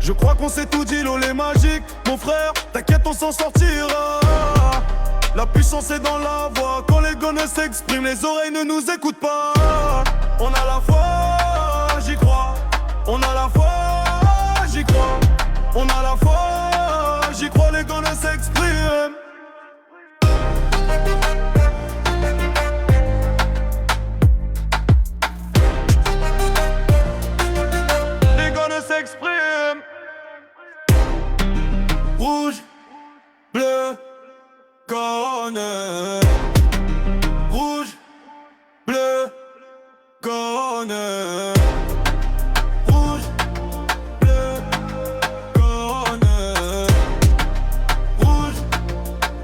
Je crois qu'on s'est tout dit, l'eau est magique. Mon frère, t'inquiète, on s'en sortira. La puissance est dans la voix. Quand les gonnes s'expriment, les oreilles ne nous écoutent pas. On a la foi, j'y crois. On a la foi, j'y crois. On a la foi, j'y crois, les gonnes s'expriment. Les gonnes s'expriment. Rouge, bleu, gonne. Rouge, bleu, gonne. Rouge, bleu, gonne. Rouge,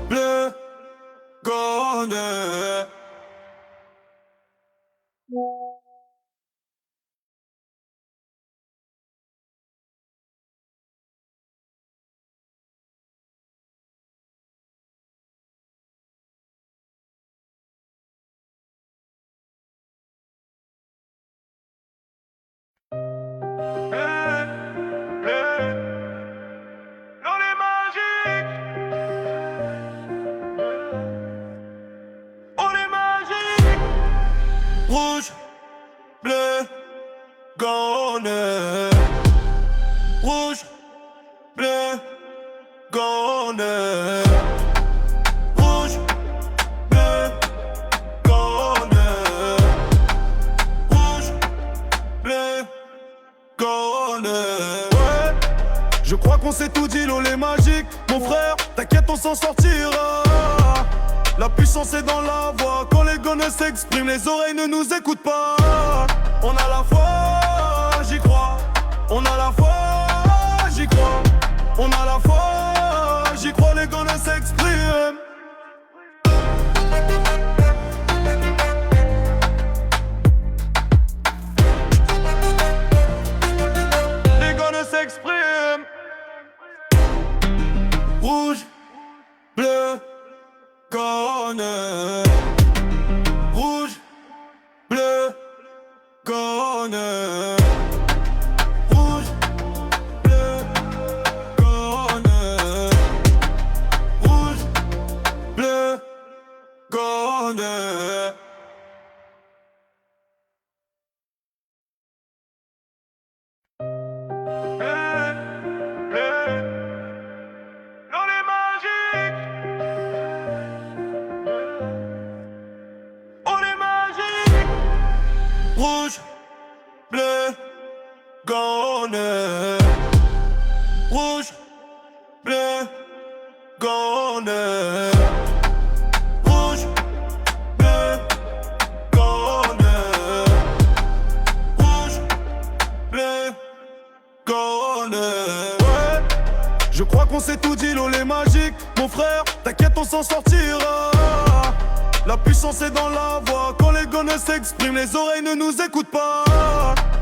bleu, gonne. L'eau est magique. On est magique. Rouge, bleu, gonne. Rouge, bleu, gonne. Rouge, bleu, gonne. Rouge, bleu, gonne. Ouais, je crois qu'on s'est tout dit, l'eau est magique. Mon frère, t'inquiète, on s'en sortira. La puissance est dans la voix. Quand les gonnes s'expriment, les oreilles ne nous écoutent pas. On a la foi, j'y crois. On a la foi, j'y crois. On a la foi, j'y crois, les gonnes s'expriment. Les gonnes s'expriment. Rouge, bleu, gonne. Rouge, bleu, gonne. Rouge, bleu, gonne. Rouge, bleu, gonne. L'eau est magique. On est magique. Rouge, bleu, gonne. Rouge, bleu, gonne. Rouge, bleu, gonne. Rouge, bleu, gonne. Ouais, je crois qu'on s'est tout dit, l'eau est magique. Mon frère, t'inquiète, on s'en sortira. La puissance est dans la voix. Quand les gonnes s'expriment, les oreilles ne nous écoutent pas.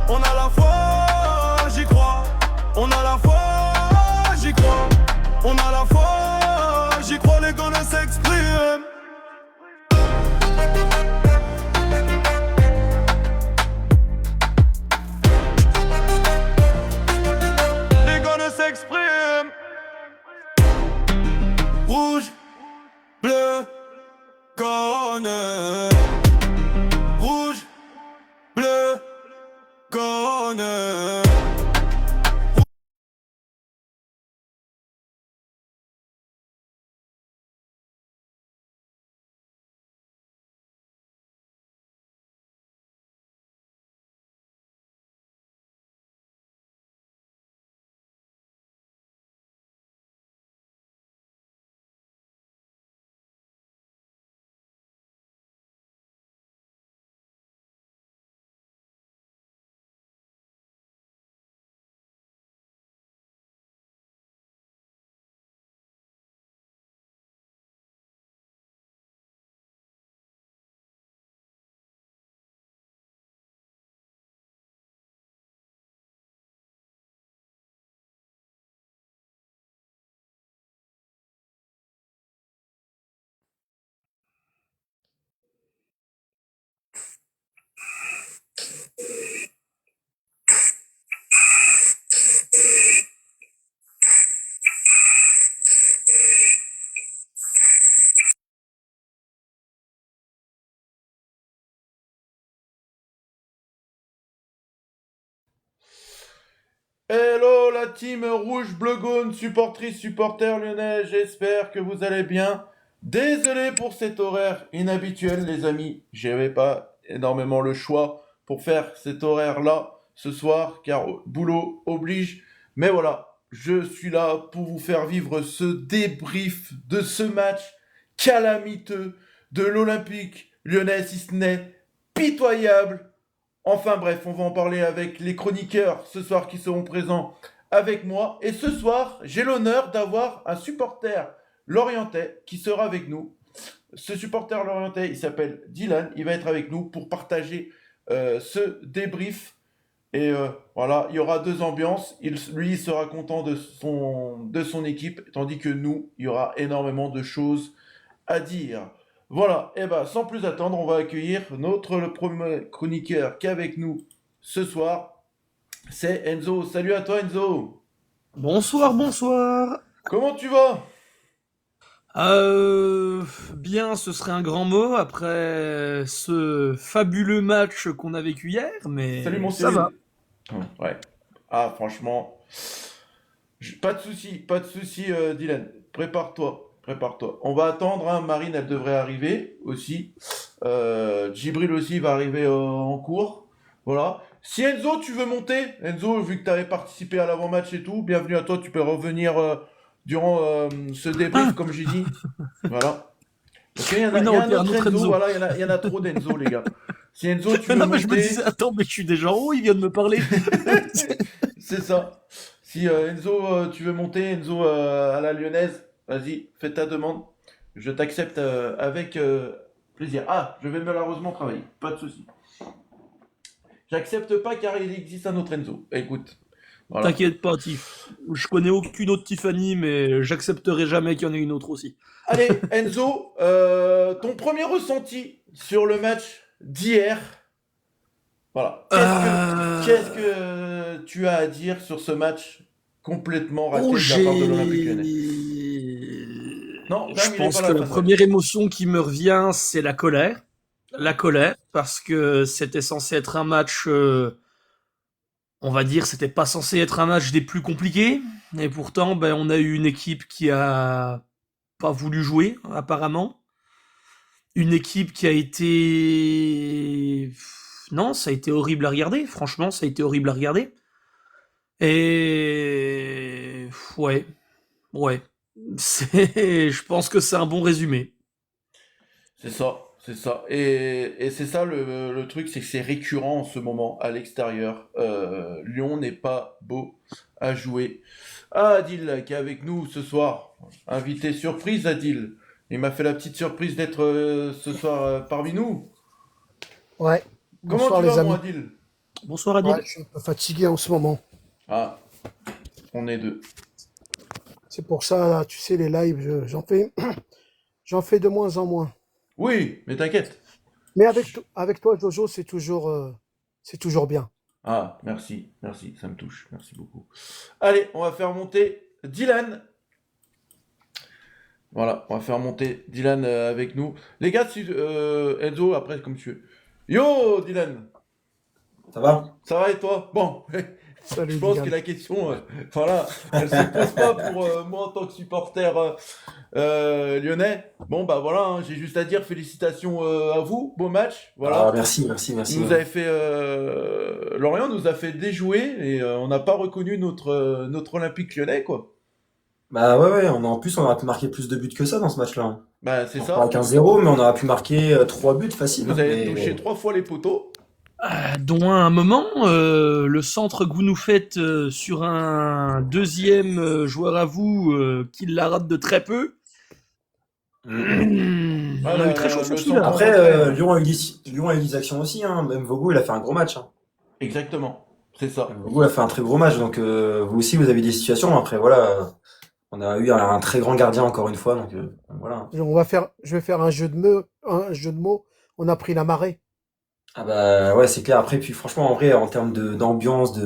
On a la foi, j'y crois. On a la foi, j'y crois. On a la foi, j'y crois, les gonnes s'expriment. Les gonnes s'expriment. Rouge, bleu, gonne. Rouge, bleu, gonne. Hello la team rouge bleu gaune, supportrice, supporter lyonnais, j'espère que vous allez bien. Désolé pour cet horaire inhabituel les amis, j'avais pas énormément le choix pour faire cet horaire-là ce soir car boulot oblige. Mais voilà, je suis là pour vous faire vivre ce débrief de ce match calamiteux de l'Olympique lyonnais, si ce n'est pitoyable. Enfin bref, on va en parler avec les chroniqueurs ce soir qui seront présents avec moi. Et ce soir, j'ai l'honneur d'avoir un supporter lorientais qui sera avec nous. Ce supporter lorientais, il s'appelle Dylan. Il va être avec nous pour partager ce débrief. Et voilà, il y aura deux ambiances. Lui, il sera content de son équipe, tandis que nous, il y aura énormément de choses à dire. Voilà, et ben sans plus attendre, on va accueillir le premier chroniqueur qui est avec nous ce soir. C'est Enzo. Salut à toi Enzo. Bonsoir, bonsoir. Comment tu vas? Euh, Bien, ce serait un grand mot après ce fabuleux match qu'on a vécu hier, Salut mon mais ça va. Cyril. Ouais. Ah franchement, pas de souci Dylan. Prépare-toi, prépare-toi. On va attendre, hein. Marine, elle devrait arriver aussi. Djibril aussi va arriver en cours. Voilà. Si Enzo, tu veux monter, Enzo, vu que tu avais participé à l'avant-match et tout, bienvenue à toi, tu peux revenir durant ce débrief, Ah, comme j'ai dit. Voilà. Ok, oui, il y non, a ok, un un autre autre Enzo, Enzo. voilà, il y en a trop d'Enzo, les gars. Si Enzo, tu veux Non, mais je me disais, monter, attends, mais je suis déjà en haut, il vient de me parler. c'est ça. Si Enzo, tu veux monter, Enzo à la lyonnaise, vas-y, fais ta demande. Je t'accepte avec plaisir. Ah, je vais malheureusement travailler, pas de souci. J'accepte pas car il existe un autre Enzo. Écoute, voilà. T'inquiète pas, Tiff. Je connais aucune autre Tiffany, mais j'accepterai jamais qu'il y en ait une autre aussi. Allez, Enzo, ton premier ressenti sur le match d'hier. Voilà. Qu'est-ce Euh... que tu as à dire sur ce match complètement Oh, raté de la part de l'Olympique Lyonnais? Non, quand Je même, il est pas pense à que la la fin de match. première émotion qui me revient, c'est la colère. La colère, parce que c'était censé être un match, on va dire, c'était pas censé être un match des plus compliqués. Et pourtant, ben, on a eu une équipe qui a pas voulu jouer, apparemment. Une équipe qui a été... Non, ça a été horrible à regarder. Franchement, ça a été horrible à regarder. Et... Ouais, ouais. Je pense que c'est un bon résumé. C'est ça, c'est ça. Et c'est ça le truc, c'est que c'est récurrent en ce moment à l'extérieur. Lyon n'est pas beau à jouer. Ah, Adil qui est avec nous ce soir. Invité surprise, Adil. Il m'a fait la petite surprise d'être ce soir parmi nous. Ouais, Comment bonsoir tu vas, les mon amis. Adil? Bonsoir Ouais, Adil. je suis un peu fatigué en ce moment. Ah, on est deux. C'est pour ça, là, tu sais, les lives, j'en fais, j'en fais de moins en moins. Oui, mais t'inquiète. Mais avec toi, Jojo, c'est toujours bien. Ah, merci, merci, ça me touche, merci beaucoup. Allez, on va faire monter Dylan. Voilà, on va faire monter Dylan avec nous. Les gars, si, Enzo, après, comme tu veux. Yo, Dylan, Ça va? ça va et toi? Bon, je Salut, pense que Dylan. la question, voilà, elle se pose pas pour moi en tant que supporter lyonnais. Bon, bah voilà, hein, j'ai juste à dire félicitations à vous, beau match, Ah, voilà. merci, merci, Vous merci. nous avez fait, Lorient nous a fait déjouer et on n'a pas reconnu notre Olympique lyonnais, quoi. Bah ouais, ouais, en plus on aurait pu marquer plus de buts que ça dans ce match-là, hein. Bah, c'est On repart ça. avec un 0, mais on aurait pu marquer 3 buts facile, Vous hein. avez touché Mais 3 fois les poteaux. Dont un moment, le centre que vous nous faites sur un deuxième joueur à vous qui la rate de très peu. Ah, On a eu très chaud sur le celui-là. centre en après, retrait, Lyon a eu des actions aussi, hein. Même Vogo, il a fait un gros match, hein. exactement, c'est ça. Vogo a fait un très gros match, donc vous aussi vous avez des situations. Après voilà, on a eu un très grand gardien encore une fois, donc voilà. Je vais faire un jeu de mots. On a pris la marée. Ah bah ouais, c'est clair. Après, puis franchement, en vrai, en termes d'ambiance,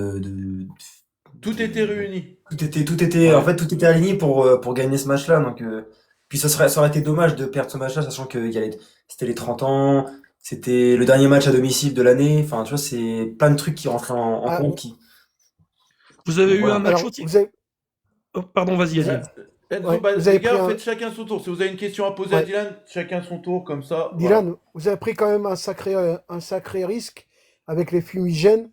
Tout était réuni. en Ouais. fait, tout était aligné pour gagner ce match-là. Donc, puis ça aurait été dommage de perdre ce match-là, sachant que c'était les 30 ans, c'était le dernier match à domicile de l'année. Enfin, tu vois, c'est plein de trucs qui rentraient en Ah, compte. Vous avez Donc eu un voilà. match Alors, au tir. vous avez, Oh, pardon, vas-y, vous, Adil. Enzo, ouais, bah, vous les avez pris gars, un, faites chacun son tour. Si vous avez une question à poser à ouais, Dylan, chacun son tour, comme ça, voilà. Dylan, vous avez pris quand même un sacré risque avec les fumigènes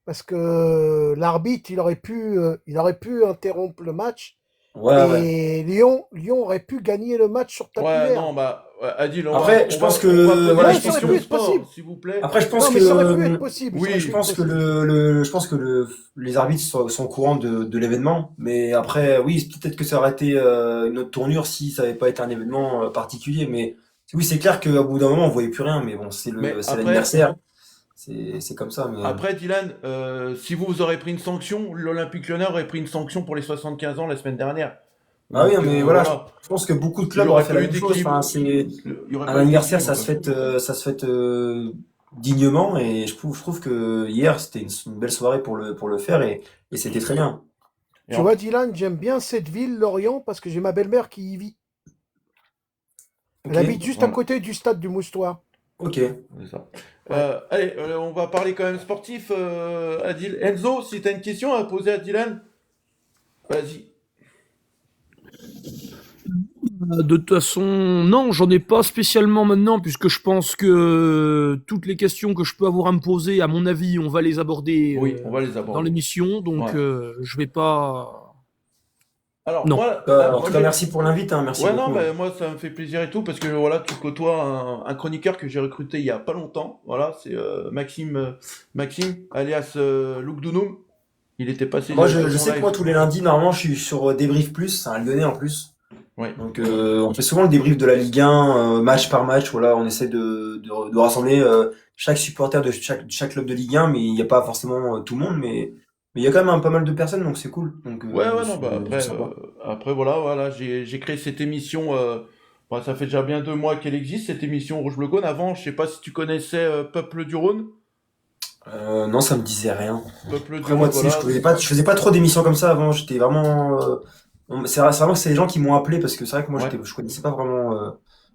parce que l'arbitre, il aurait pu interrompre le match Ouais, ouais. et Lyon aurait pu gagner le match sur tapis Ouais, vert. non, bah, ouais, Adil, Après, je pense on va que poser voilà, des Ouais, je ça pense aurait que questions pu être possible. sport, s'il vous plaît. après, je pense Non, mais ça aurait pu que être possible. Ça aurait Oui, je pu être pense que possible. je pense que les arbitres sont au courant de l'événement, mais après, oui, peut-être que ça aurait été une autre tournure si ça n'avait pas été un événement particulier. Mais oui, c'est clair qu'au bout d'un moment, on voyait plus rien. Mais bon, mais c'est après, l'anniversaire, c'est comme ça. Mais après Dylan, si vous aurez pris une sanction, l'Olympique Lyonnais aurait pris une sanction pour les 75 ans la semaine dernière. ah oui, Donc, mais voilà, voilà, je pense que beaucoup de il n'y clubs auraient aurait fait pas la eu même chose. Enfin, d'équilibre. c'est Il n'y aurait un pas eu anniversaire, d'équilibre. ça se fête dignement, et je trouve que hier c'était une belle soirée pour le faire, et c'était très bien. Et Tu en- vois, Dylan, j'aime bien cette ville, Lorient, parce que j'ai ma belle-mère qui y vit. Elle Ok, habite juste à Voilà, côté du stade du Moustoir. ok. c'est ça. Ouais. Allez, on va parler quand même sportif, Adil. Enzo, si tu as une question à poser à Dylan, vas-y. De toute façon, non, j'en ai pas spécialement maintenant, puisque je pense que toutes les questions que je peux avoir à me poser, à mon avis, on va les aborder Oui, on va les dans aborder. l'émission, donc Ouais. je vais pas. Alors, Non. En moi tout cas, j'ai. merci pour l'invite, hein, merci Ouais, non, beaucoup, hein. mais moi ça me fait plaisir et tout, parce que voilà, tu côtoies un chroniqueur que j'ai recruté il y a pas longtemps. Voilà, c'est Maxime, alias Louk Dounoum. Il était passé Moi, sur je ton sais que moi, live. tous les lundis, normalement, je suis sur Débrief Plus, c'est un Lyonnais en plus. Ouais. Donc, on fait souvent le débrief de la Ligue 1, match par match. Voilà, on essaie de rassembler chaque supporter de chaque club de Ligue 1, mais il n'y a pas forcément tout le monde, mais il y a quand même pas mal de personnes, donc c'est cool. Donc, Ouais, ouais, non, bah c'est après, sympa. voilà, j'ai créé cette émission. Bah, ça fait déjà bien 2 mois qu'elle existe, cette émission Rouge Bleu Gaune. Avant, je sais pas si tu connaissais Peuple du Rhône. Non, ça me disait rien. Peuple du Après, moi, Rhône, tu sais, voilà. je faisais pas trop d'émissions comme ça avant. J'étais vraiment. C'est vraiment que c'est les gens qui m'ont appelé parce que c'est vrai que moi, Ouais, je connaissais pas vraiment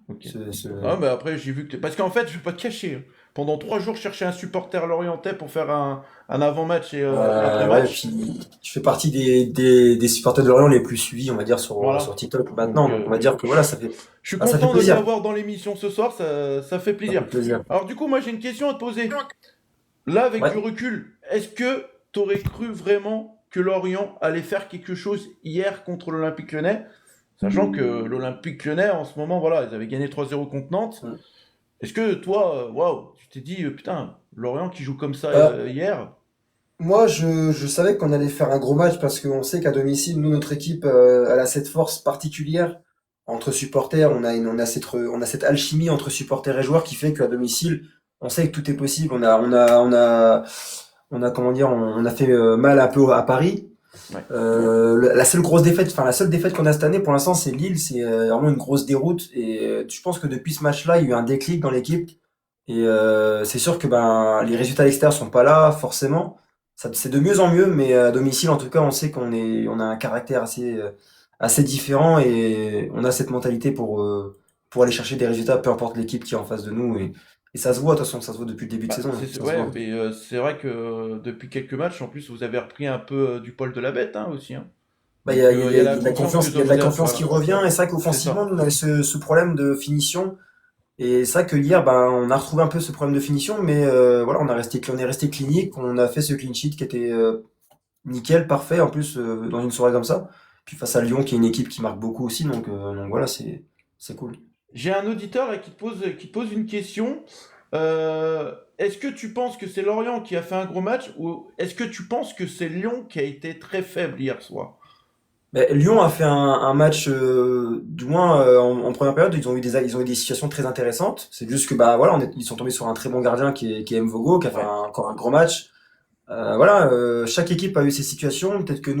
ok. ce. Ah, mais après, j'ai vu que parce qu'en fait, je vais pas te cacher, hein. Pendant 3 jours, je cherchais un supporter lorientais pour faire un avant-match et Ouais, après-match. puis tu fais partie des supporters de Lorient les plus suivis, on va dire, sur Voilà. TikTok Donc, maintenant. Donc, on va dire que voilà, je suis ça fait content de plaisir. t'avoir dans l'émission ce soir, ça fait Ça fait plaisir. plaisir. Alors, du coup, moi, j'ai une question à te poser. Là, avec Ouais. du recul, est-ce que tu aurais cru vraiment que Lorient allait faire quelque chose hier contre l'Olympique Lyonnais? Sachant que l'Olympique Lyonnais, en ce moment, voilà, ils avaient gagné 3-0 contre Nantes. Mm. Est-ce que toi, waouh, tu t'es dit, putain, Lorient qui joue comme ça Euh, hier? Moi, je savais qu'on allait faire un gros match parce qu'on sait qu'à domicile, nous, notre équipe, elle a cette force particulière entre supporters. On a cette alchimie entre supporters et joueurs qui fait qu'à domicile, on sait que tout est possible. On a, comment dire, on a fait mal un peu à Paris. Ouais. La seule défaite qu'on a cette année pour l'instant, c'est Lille. C'est vraiment une grosse déroute. Et je pense que depuis ce match-là, il y a eu un déclic dans l'équipe. Et c'est sûr que ben les résultats à l'extérieur sont pas là forcément. C'est de mieux en mieux, mais à domicile, en tout cas, on sait on a un caractère assez différent et on a cette mentalité pour aller chercher des résultats, peu importe l'équipe qui est en face de nous. Et ça se voit, de toute façon, ça se voit depuis le début de Bah, saison, hein, ça se ouais, voit. mais c'est vrai que depuis quelques matchs, en plus, vous avez repris un peu du poil de la bête, hein, aussi, hein. Bah, Donc, il y a il y la a de la confiance que confiance, il y a de la vous avez, confiance qui voilà, revient. Et c'est vrai c'est qu'offensivement, ça. nous, on avait ce problème de finition. Et c'est vrai que hier, ben, on a retrouvé un peu ce problème de finition, mais voilà, on est resté clinique. On a fait ce clean sheet qui était nickel, parfait, en plus, dans une soirée comme ça. Puis face à Lyon, qui est une équipe qui marque beaucoup aussi, donc voilà, c'est cool. J'ai un auditeur là, qui te pose une question. Est-ce que tu penses que c'est Lorient qui a fait un gros match ou est-ce que tu penses que c'est Lyon qui a été très faible hier soir? Ben, Lyon a fait un match, du moins en première période, ils ont eu des situations très intéressantes. C'est juste que bah voilà, ils sont tombés sur un très bon gardien qui est Mvogo, qui a fait Ouais. encore un gros match. Voilà, chaque équipe a eu ses situations. Peut-être que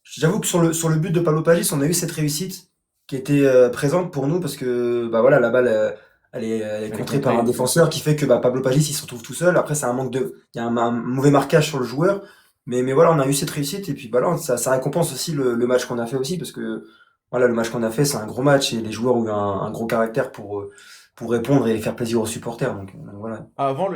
j'avoue que sur le but de Pablo Pagis, on a eu cette réussite qui était présente pour nous parce que bah voilà, la balle elle est Elle est contrée par un contrée. défenseur qui fait que bah, Pablo Pagis il se retrouve tout seul. Après, il y a un mauvais marquage sur le joueur. Mais voilà, on a eu cette réussite et puis bah là, ça récompense aussi le match qu'on a fait aussi parce que voilà, le match qu'on a fait, c'est un gros match et les joueurs ont eu un gros caractère pour répondre et faire plaisir aux supporters. Donc voilà.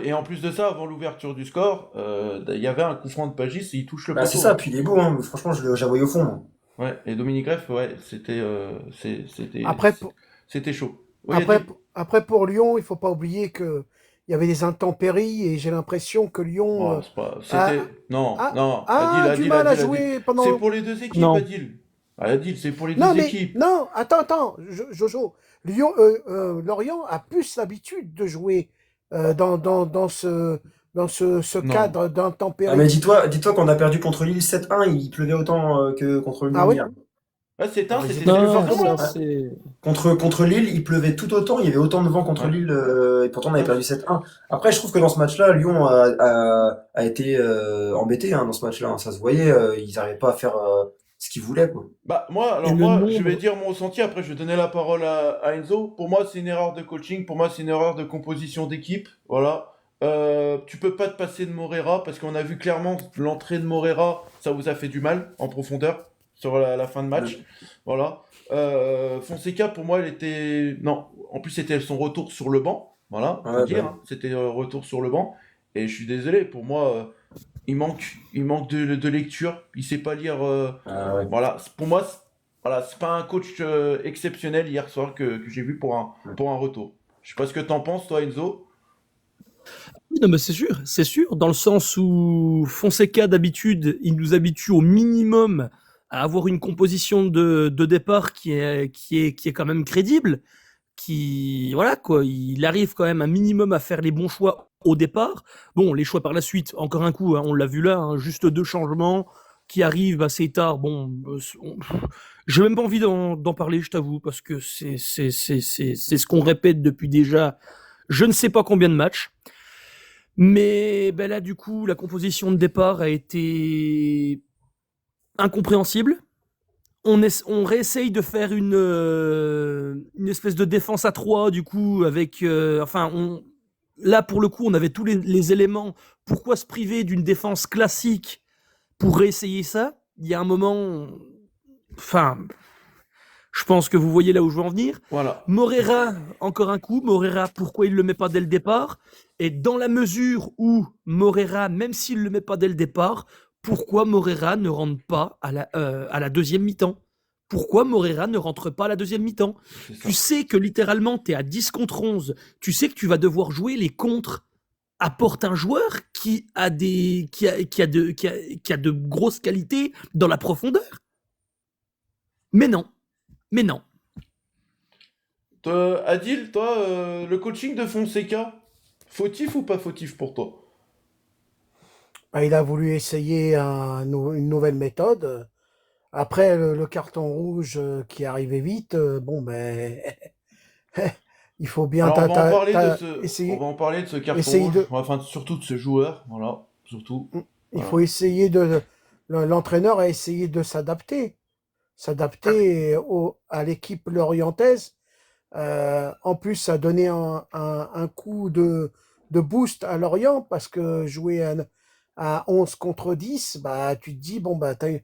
Et en plus de ça, avant l'ouverture du score, il y avait un coup franc de Pagis et il touche le Bah, c'est poteau. ça, puis il est beau, hein. Franchement, je la voyais au fond, moi. Ouais, et Dominique Greff, ouais, Après, pour, c'était chaud. Oui, après, Adil. après pour Lyon, il faut pas oublier que il y avait des intempéries et j'ai l'impression que Lyon Oh, c'est pas, a, c'était, non, a, non, Adil, a du Adil, mal à Adil, Adil. jouer C'est pendant. pour les deux équipes, Non. Adil. Ah, Adil, c'est pour les Non, deux mais équipes. non, attends, Jojo. Lyon, Lorient a plus l'habitude de jouer dans ce Non. cadre Ah, mais d'intempéries. dis-toi qu'on a perdu contre Lille 7-1, il pleuvait autant que contre Ah Lyon oui? hier. Ah, c'est Ah, ils c'était étaient plus le Non, forts que vent, nous, là. hein. ça c'est. Contre Lille, il pleuvait tout autant, il y avait autant de vent contre Ouais. Lille, et pourtant on avait Non, perdu 7-1. Après, je trouve que dans ce match-là, Lyon a été embêté hein, dans ce match-là, hein. Ça se voyait, ils n'arrivaient pas à faire ce qu'ils voulaient, quoi. Bah, Et le moi, je vais nombre. dire mon ressenti, après je vais donner la parole à Enzo. Pour moi, c'est une erreur de coaching, pour moi, c'est une erreur de composition d'équipe, voilà. Tu peux pas te passer de Morera, parce qu'on a vu clairement l'entrée de Morera, ça vous a fait du mal, en profondeur, sur la fin de match, voilà. Fonseca, pour moi, elle était... Non, en plus, c'était son retour sur le banc, voilà, faut Ouais, dire, bah, hein, c'était retour sur le banc, et je suis désolé, pour moi... il manque de lecture. Il sait pas lire. ouais. Voilà. Pour moi, voilà, c'est pas un coach exceptionnel hier soir que j'ai vu pour un retour. Je sais pas ce que t'en penses, toi, Enzo. Oui, non, mais c'est sûr, dans le sens où Fonseca, d'habitude, il nous habitue au minimum à avoir une composition de départ qui est quand même crédible, voilà, quoi, il arrive quand même un minimum à faire les bons choix au départ. Bon, les choix par la suite, encore un coup, hein, on l'a vu là, hein, juste 2 changements qui arrivent assez tard. Bon, j'ai même pas envie d'en parler, je t'avoue, parce que c'est ce qu'on répète depuis déjà je ne sais pas combien de matchs. Mais ben là, du coup, la composition de départ a été incompréhensible. On réessaye de faire une espèce de défense à 3, du coup, avec... là, pour le coup, on avait tous les éléments. Pourquoi se priver d'une défense classique pour réessayer ça? Il y a un moment... Enfin, je pense que vous voyez là où je veux en venir. Voilà. Morera, encore un coup. Morera, pourquoi il ne le met pas dès le départ? Et dans la mesure où Morera, même s'il ne le met pas dès le départ, pourquoi Morera ne rentre pas à la deuxième mi-temps? Pourquoi Morera ne rentre pas à la deuxième mi-temps? C'est ça. Tu sais que littéralement, tu es à 10 contre 11. Tu sais que tu vas devoir jouer les contres. Apporte un joueur qui a de grosses qualités dans la profondeur. Mais non. Adil, toi, le coaching de Fonseca, fautif ou pas fautif pour toi? Bah, il a voulu essayer une nouvelle méthode. Après, le carton rouge qui arrivait vite, bon, ben, il faut bien Alors, on va essayer, en parler de ce carton essayer rouge, de, enfin surtout de ce joueur, voilà, surtout. il Voilà. faut essayer l'entraîneur a essayé de s'adapter à l'équipe lorientaise. En plus, ça a donné un coup de boost à Lorient parce que jouer à 11 contre 10, bah, tu te dis, bon, bah, t'as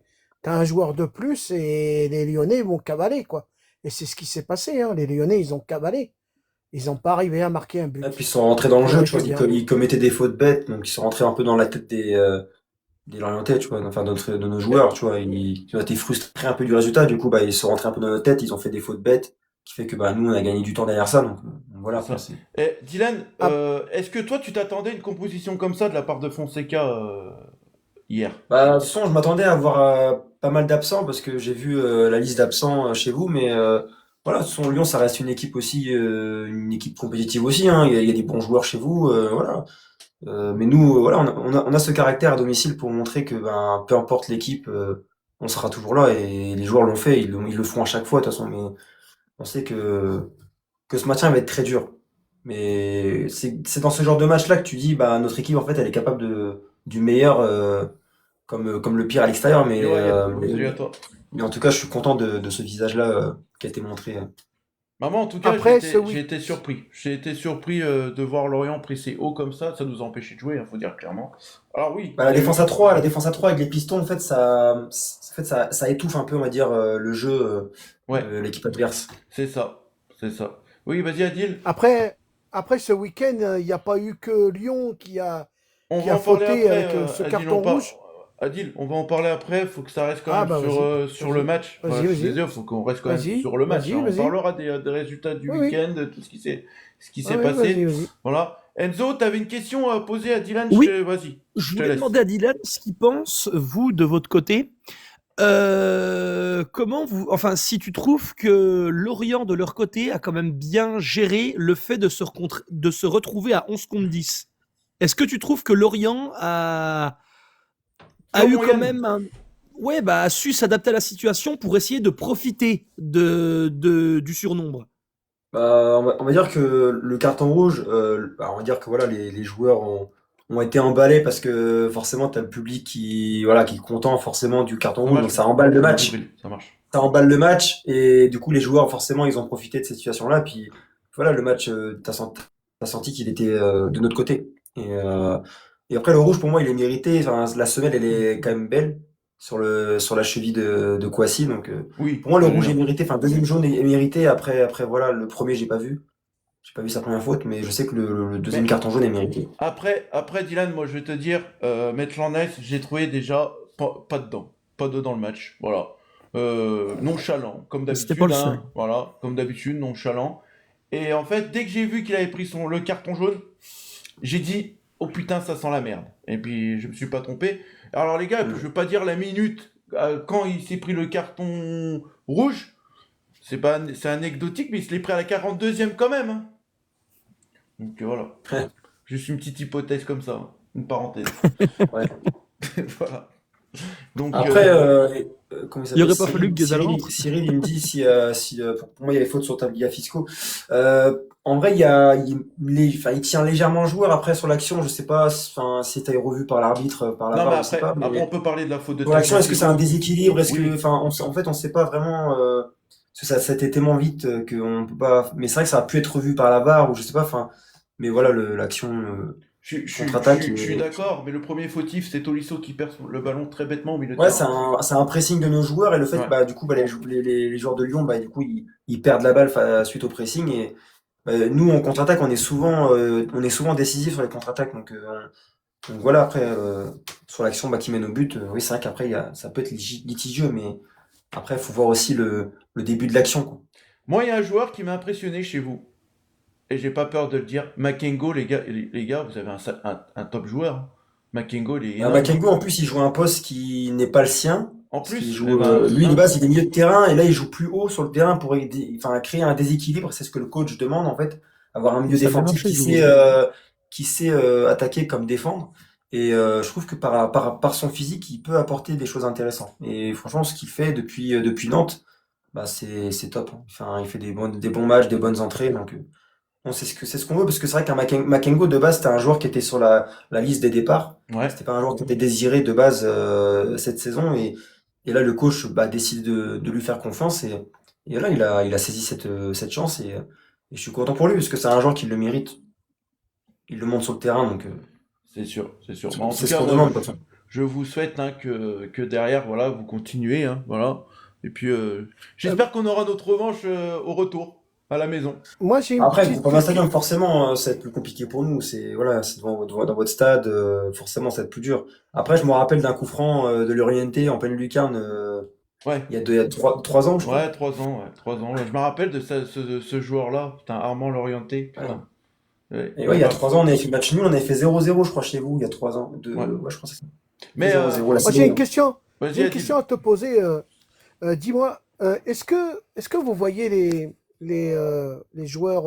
un joueur de plus et les Lyonnais vont cavaler, quoi. Et c'est ce qui s'est passé, hein. Les Lyonnais, ils ont cavalé. Ils n'ont pas arrivé à marquer un Et puis but. ils sont rentrés dans le Ils jeu, auraient tu vois, pu bien. ils commettaient des fautes bêtes, donc ils sont rentrés un peu dans la tête des Lorientais, tu vois, enfin de nos joueurs, tu vois, ils ont été frustrés un peu du résultat, du coup, bah, ils sont rentrés un peu dans notre tête, ils ont fait des fautes bêtes, qui fait que bah, nous, on a gagné du temps derrière ça, donc voilà, C'est après, ça. Et Dylan, Ah, est-ce que toi tu t'attendais à une composition comme ça de la part de Fonseca hier? Bah, de toute façon, je m'attendais à avoir pas mal d'absents, parce que j'ai vu la liste d'absents chez vous, mais voilà, de toute façon, Lyon, ça reste une équipe aussi, une équipe compétitive aussi, hein, il y a des bons joueurs chez vous, voilà. Mais nous, voilà, on a ce caractère à domicile pour montrer que ben, peu importe l'équipe, on sera toujours là et les joueurs l'ont fait, ils le font à chaque fois de toute façon. Mais on sait que ce match va être très dur. Mais c'est dans ce genre de match-là que tu dis, bah, notre équipe en fait, elle est capable du meilleur comme le pire à l'extérieur. Mais, Yoann, salut à toi. mais en tout cas, je suis content de ce visage-là qui a été montré. Maman, en tout cas, Après, j'ai été surpris. J'ai été surpris de voir Lorient pressé haut comme ça. Ça nous a empêché de jouer, il faut dire clairement. Alors oui, Bah, la défense à 3 avec les pistons, en fait, ça étouffe un peu, on va dire, le jeu ouais, de l'équipe adverse. c'est ça, c'est ça. Oui, vas-y, Adil. Après, après ce week-end, il n'y a pas eu que Lyon On qui va a en parler fauté après, avec ce Adil. carton rouge. Adil, on va en parler après. Faut que ça reste quand Ah même bah vas-y, sur le vas-y, match. Voilà, vas-y, je suis vas-y, désolé, faut qu'on reste quand même vas-y, sur le match, hein. vas-y, On vas-y. parlera des résultats du Oui, oui, week-end, de tout ce qui oui, s'est oui, vas-y, passé. vas-y. Voilà. Enzo, tu avais une question à poser à Dylan. Oui, Vas-y, je je te voulais laisse. demander à Dylan ce qu'il pense, vous, de votre côté. Comment vous, enfin, si tu trouves que Lorient, de leur côté, a quand même bien géré le fait de se retrouver à 11 contre 10. Est-ce que tu trouves que Lorient a Fleur eu quand moyenne. même ouais, bah, a su s'adapter à la situation pour essayer de profiter du surnombre? Bah, on va dire que le carton rouge, on va dire que voilà, les joueurs ont été emballés parce que forcément, tu as le public voilà, qui est content forcément du carton Ça rouge, marche, donc ça emballe le ça marche, match. Bril, ça marche. Ça emballe le match, et du coup, les joueurs, forcément, ils ont profité de cette situation-là. Puis voilà, le match, t'as senti qu'il était de notre côté. Et après, le rouge, pour moi, il est mérité. Enfin, la semelle, elle est quand même belle sur la cheville de Kouassi. Donc, Oui, pour moi, le j'allais rouge est dire. mérité. Enfin, deuxième jaune est mérité. Après, voilà, le premier, j'ai pas vu. J'ai pas vu sa première faute, mais je sais que le deuxième Mais carton jaune est mérité. après, Dylan, moi je vais te dire, Maitland-Niles, j'ai trouvé déjà pas dedans. Pas dedans le match. Voilà. Nonchalant, comme C'était pas d'habitude, le seul. hein. Voilà, comme d'habitude, nonchalant. Et en fait, dès que j'ai vu qu'il avait pris le carton jaune, j'ai dit, oh putain, ça sent la merde. Et puis, je me suis pas trompé. Alors, les gars, je veux pas dire la minute quand il s'est pris le carton rouge. C'est anecdotique, mais il se l'est pris à la 42e quand même, hein. Donc voilà. Ouais. Juste une petite hypothèse comme ça, hein. Une parenthèse. Ouais. Voilà. Donc, Après, comment il Il s'appelle? aurait pas fallu que Ghezal Cyril, rentre. Cyril, il me dit si pour moi il y avait faute sur tablier fiscaux. En vrai, il tient légèrement le joueur. Après, sur l'action, je sais pas, enfin, si t'as revu par l'arbitre, par la non, mais VAR, je sais pas. après, on Mais peut parler de la faute de sur l'action, est-ce que c'est un Tagliafico. déséquilibre? Est-ce que, Oui. enfin, en fait, on sait pas vraiment. Parce que ça a été tellement vite qu'on peut pas. Mais c'est vrai que ça a pu être revu par la VAR ou je sais pas. Enfin, mais voilà, l'action contre-attaque. Je suis d'accord, mais le premier fautif, c'est Tolisso qui perd le ballon très bêtement au milieu de Ouais, terrain. c'est un pressing de nos joueurs, et le fait, Ouais. bah, du coup, bah, les joueurs de Lyon, bah, du coup, ils perdent la balle suite au pressing, et nous, en contre-attaque, on est souvent décisif sur les contre-attaques, donc voilà, après, sur l'action, bah, qui mène au but, oui, c'est vrai qu'après, ça peut être litigieux, mais après, il faut voir aussi le début de l'action, quoi. Moi, il y a un joueur qui m'a impressionné chez vous. Et j'ai pas peur de le dire. Makengo, les gars, vous avez un top joueur, hein. Makengo, il est énorme, hein. Makengo, en plus, il joue un poste qui n'est pas le sien, En parce qu'il plus, eh joue, ben, lui, de base, il est milieu de terrain, et là, il joue plus haut sur le terrain pour enfin, créer un déséquilibre. C'est ce que le coach demande, en fait. Avoir un milieu Ça a bien défensif marché, qui sait attaquer comme défendre. Et je trouve que par son physique, il peut apporter des choses intéressantes. Et franchement, ce qu'il fait depuis Nantes, bah, c'est top, hein. Enfin, il fait des bons matchs, des bonnes entrées, donc c'est ce qu'on veut, parce que c'est vrai qu'un Makengo, de base, c'était un joueur qui était sur la liste des départs. ouais. C'était pas un joueur qui était désiré de base cette saison, et là, le coach, bah, décide de lui faire confiance, et là, il a saisi cette chance, et je suis content pour lui, parce que c'est un joueur qui le mérite. Il le montre sur le terrain, donc C'est sûr, c'est sûr. Mais en tout c'est ce cas, qu'on moi, demande, quoi. je vous souhaite, hein, que derrière, voilà, vous continuez, hein, voilà. Et puis, Euh, j'espère qu'on aura notre revanche au retour, à la maison. Moi, j'ai une Après, petite Groupama question. Stadium, forcément, ça va être plus compliqué pour nous. Voilà, c'est dans votre stade, forcément, ça va être plus dur. Après, je me rappelle d'un coup franc de l'Oriente en pleine lucarne, Ouais, il y a 3 ans, je crois. ouais, 3 ans, ouais, 3 ans. Ouais. Je me rappelle de ce joueur-là, putain, Armand Lorienté, Voilà. putain. Ouais, Et ouais, il y a bah, 3 ans, on avait fait match nul, on avait fait 0-0, je crois, chez vous, il y a 3 ans. ouais. Ouais, je crois que c'est ça. Mais, 0-0, la Moi, j'ai une saison. question. vas-y, J'ai une Adil. question à te poser. Dis-moi, est-ce que vous voyez les joueurs,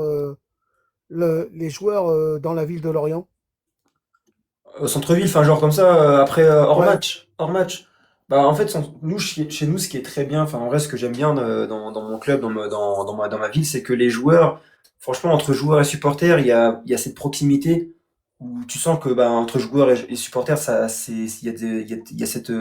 les joueurs dans la ville de Lorient? Centre-ville, enfin, genre comme ça, après, hors Ouais. match. Hors match. Bah, en fait, nous, chez nous, ce qui est très bien, enfin, en vrai, ce que j'aime bien dans mon club, dans ma ville, c'est que les joueurs, franchement, entre joueurs et supporters, il y a cette proximité où tu sens que, bah, entre joueurs et supporters, il y a cette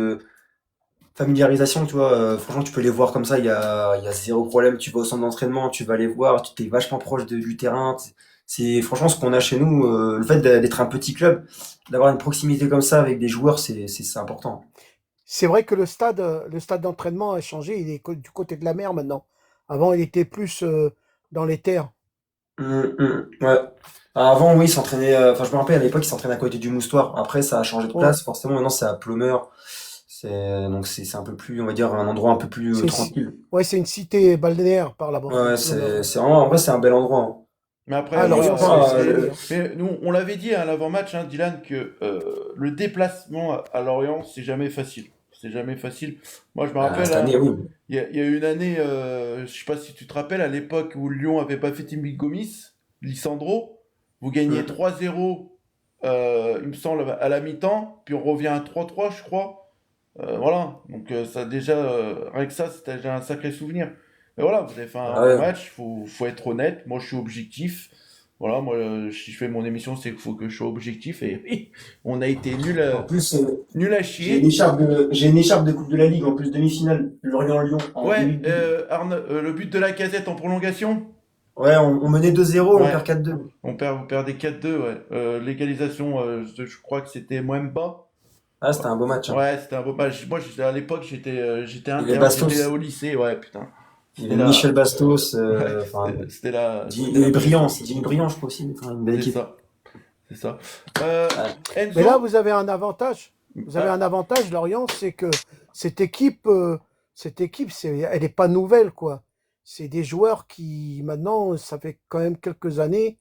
familiarisation, tu vois. Franchement, tu peux les voir comme ça, il y a zéro problème. Tu vas au centre d'entraînement, tu vas les voir, tu t'es vachement proche du terrain. C'est franchement ce qu'on a chez nous, le fait d'être un petit club, d'avoir une proximité comme ça avec des joueurs, c'est important. C'est vrai que le stade d'entraînement a changé. Il est du côté de la mer maintenant. Avant, il était plus dans les terres. Ouais. Avant, oui, il s'entraînait. Enfin, je me rappelle à l'époque, il s'entraînait à côté du Moustoir. Après, ça a changé de Ouais. place. Forcément, maintenant, c'est à Plumeur. Donc c'est un peu plus, on va dire, un endroit un peu plus C'est une, ci- tranquille. ouais, c'est une cité balnéaire par là-bas. Ouais, Plumeur, ouais. c'est vraiment, en vrai, c'est un bel endroit, hein. Mais après, Ah, Je Lorient, moi, crois, c'est joli, hein. mais nous, on l'avait dit à l'avant-match, hein, Dylan, que le déplacement à Lorient, c'est jamais facile. C'est jamais facile. Moi, je me rappelle, cette hein, année, oui. il y a eu une année, je sais pas si tu te rappelles, à l'époque où Lyon avait pas fait Timmy Gomis, Lissandro, vous gagnez Mm. 3-0, il me semble, à la mi-temps, puis on revient à 3-3, je crois. Voilà, donc ça déjà, rien que ça, c'était déjà un sacré souvenir. Mais voilà, vous avez fait un Ah bon ouais. match, faut être honnête. Moi, je suis objectif. Voilà, moi, si je fais mon émission, c'est qu'il faut que je sois objectif. Et on a été En plus, nul à j'ai une chier. écharpe de Coupe de la Ligue en plus demi-finale. Lorient-Lyon en Ouais, 2012. Arne, le but de la casette en prolongation. Ouais, on menait 2-0 et on Ouais, perd 4-2. vous perdez 4-2, ouais. L'égalisation, je crois que c'était Mwemba. Ah, c'était un beau match, hein. Ouais, c'était un beau match. Moi, à l'époque, j'étais Il y avait interne, j'étais Bastos. au lycée, ouais, putain. Il y C'était avait Michel là. Bastos. Ouais, Enfin, c'était la et belle Briand. époque. C'était une Briand, je crois aussi. Enfin, une belle C'est équipe. ça, c'est ça. Euh, Ouais. Mais là, Enzo, vous avez un avantage. Vous avez ah, un avantage, Lorient, c'est que cette équipe, elle n'est pas nouvelle, quoi. C'est des joueurs qui, maintenant, ça fait quand même quelques années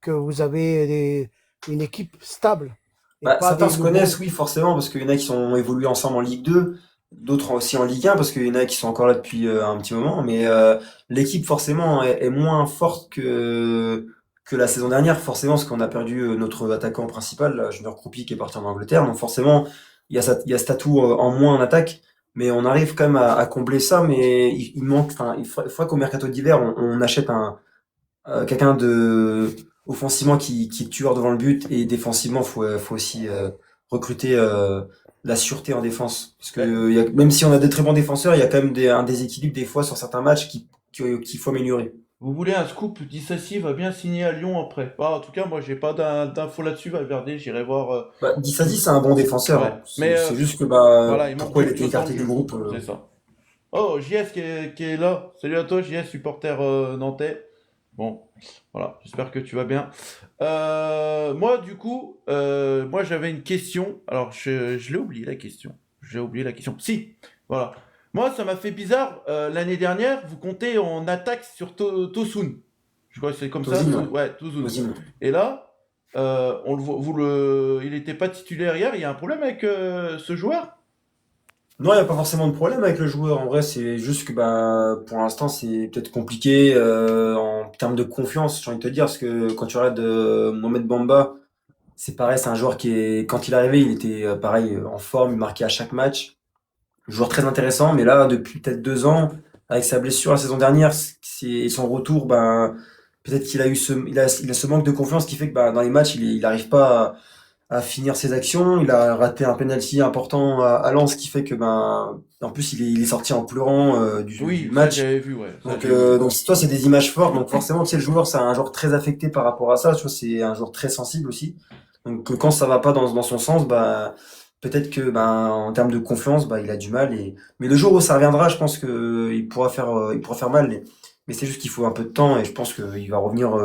que vous avez une équipe stable et Bah, pas certains des se connaissent, nouveaux. oui, forcément, parce qu'il y en a qui sont évolués ensemble en Ligue 2, d'autres aussi en Ligue 1, parce qu'il y en a qui sont encore là depuis un petit moment. Mais l'équipe, forcément, est moins forte que la saison dernière, forcément, parce qu'on a perdu notre attaquant principal, là, Junior Kroupi, qui est parti en Angleterre. Donc forcément, il y a cet atout en moins en attaque. Mais on arrive quand même à combler ça, mais il manque, enfin, il faudrait qu'au mercato d'hiver, on achète quelqu'un de offensivement qui est tueur devant le but et défensivement faut aussi recruter la sûreté en défense parce ouais, que même si on a des très bons défenseurs il y a quand même un déséquilibre des fois sur certains matchs qu'il faut améliorer. vous voulez un scoop? Dissassi va bien signer à Lyon après. Bah, en tout cas, moi, j'ai pas d'infos là-dessus, Valverde. J'irai voir. Bah, Dissasi c'est un bon défenseur, Ouais, hein. mais C'est juste que bah voilà, il manque pourquoi il était du temps écarté de du jeu. groupe C'est ça. Oh, JS qui est là. Salut à toi, JS, supporter nantais. Bon, voilà, j'espère que tu vas bien. Moi, du coup, moi j'avais une question. Alors, je l'ai oublié la question. J'ai oublié la question. Si, voilà. Moi, ça m'a fait bizarre. L'année dernière, vous comptez en attaque sur Tosun. Je crois que c'est comme ça. Tozin, ouais. Ouais, Tosun. Tozin. Et là, on le voit, il n'était pas titulaire hier. Il y a un problème avec ce joueur? Non, il n'y a pas forcément de problème avec le joueur. En vrai, c'est juste que bah, pour l'instant, c'est peut-être compliqué en termes de confiance, j'ai envie de te dire, parce que quand tu regardes Mohamed Bamba, c'est pareil, c'est un joueur quand il est arrivé, il était pareil, en forme, il marquait à chaque match. Un joueur très intéressant, mais là, depuis peut-être 2 ans, avec sa blessure la saison dernière et son retour, ben, peut-être qu'il a eu il a ce manque de confiance qui fait que bah, dans les matchs, il n'arrive pas à finir ses actions. Il a raté un penalty important à Lens qui fait que ben en plus il est sorti en pleurant du Oui, ça match. j'avais vu, ouais. Ça Donc j'avais vu. toi c'est des images fortes. Donc forcément tu sais le joueur c'est un joueur très affecté par rapport à ça. Tu vois c'est un joueur très sensible aussi. Donc quand ça va pas dans son sens bah peut-être que ben en termes de confiance bah il a du mal mais le jour où ça reviendra je pense que il pourra faire mal mais c'est juste qu'il faut un peu de temps et je pense qu'il va revenir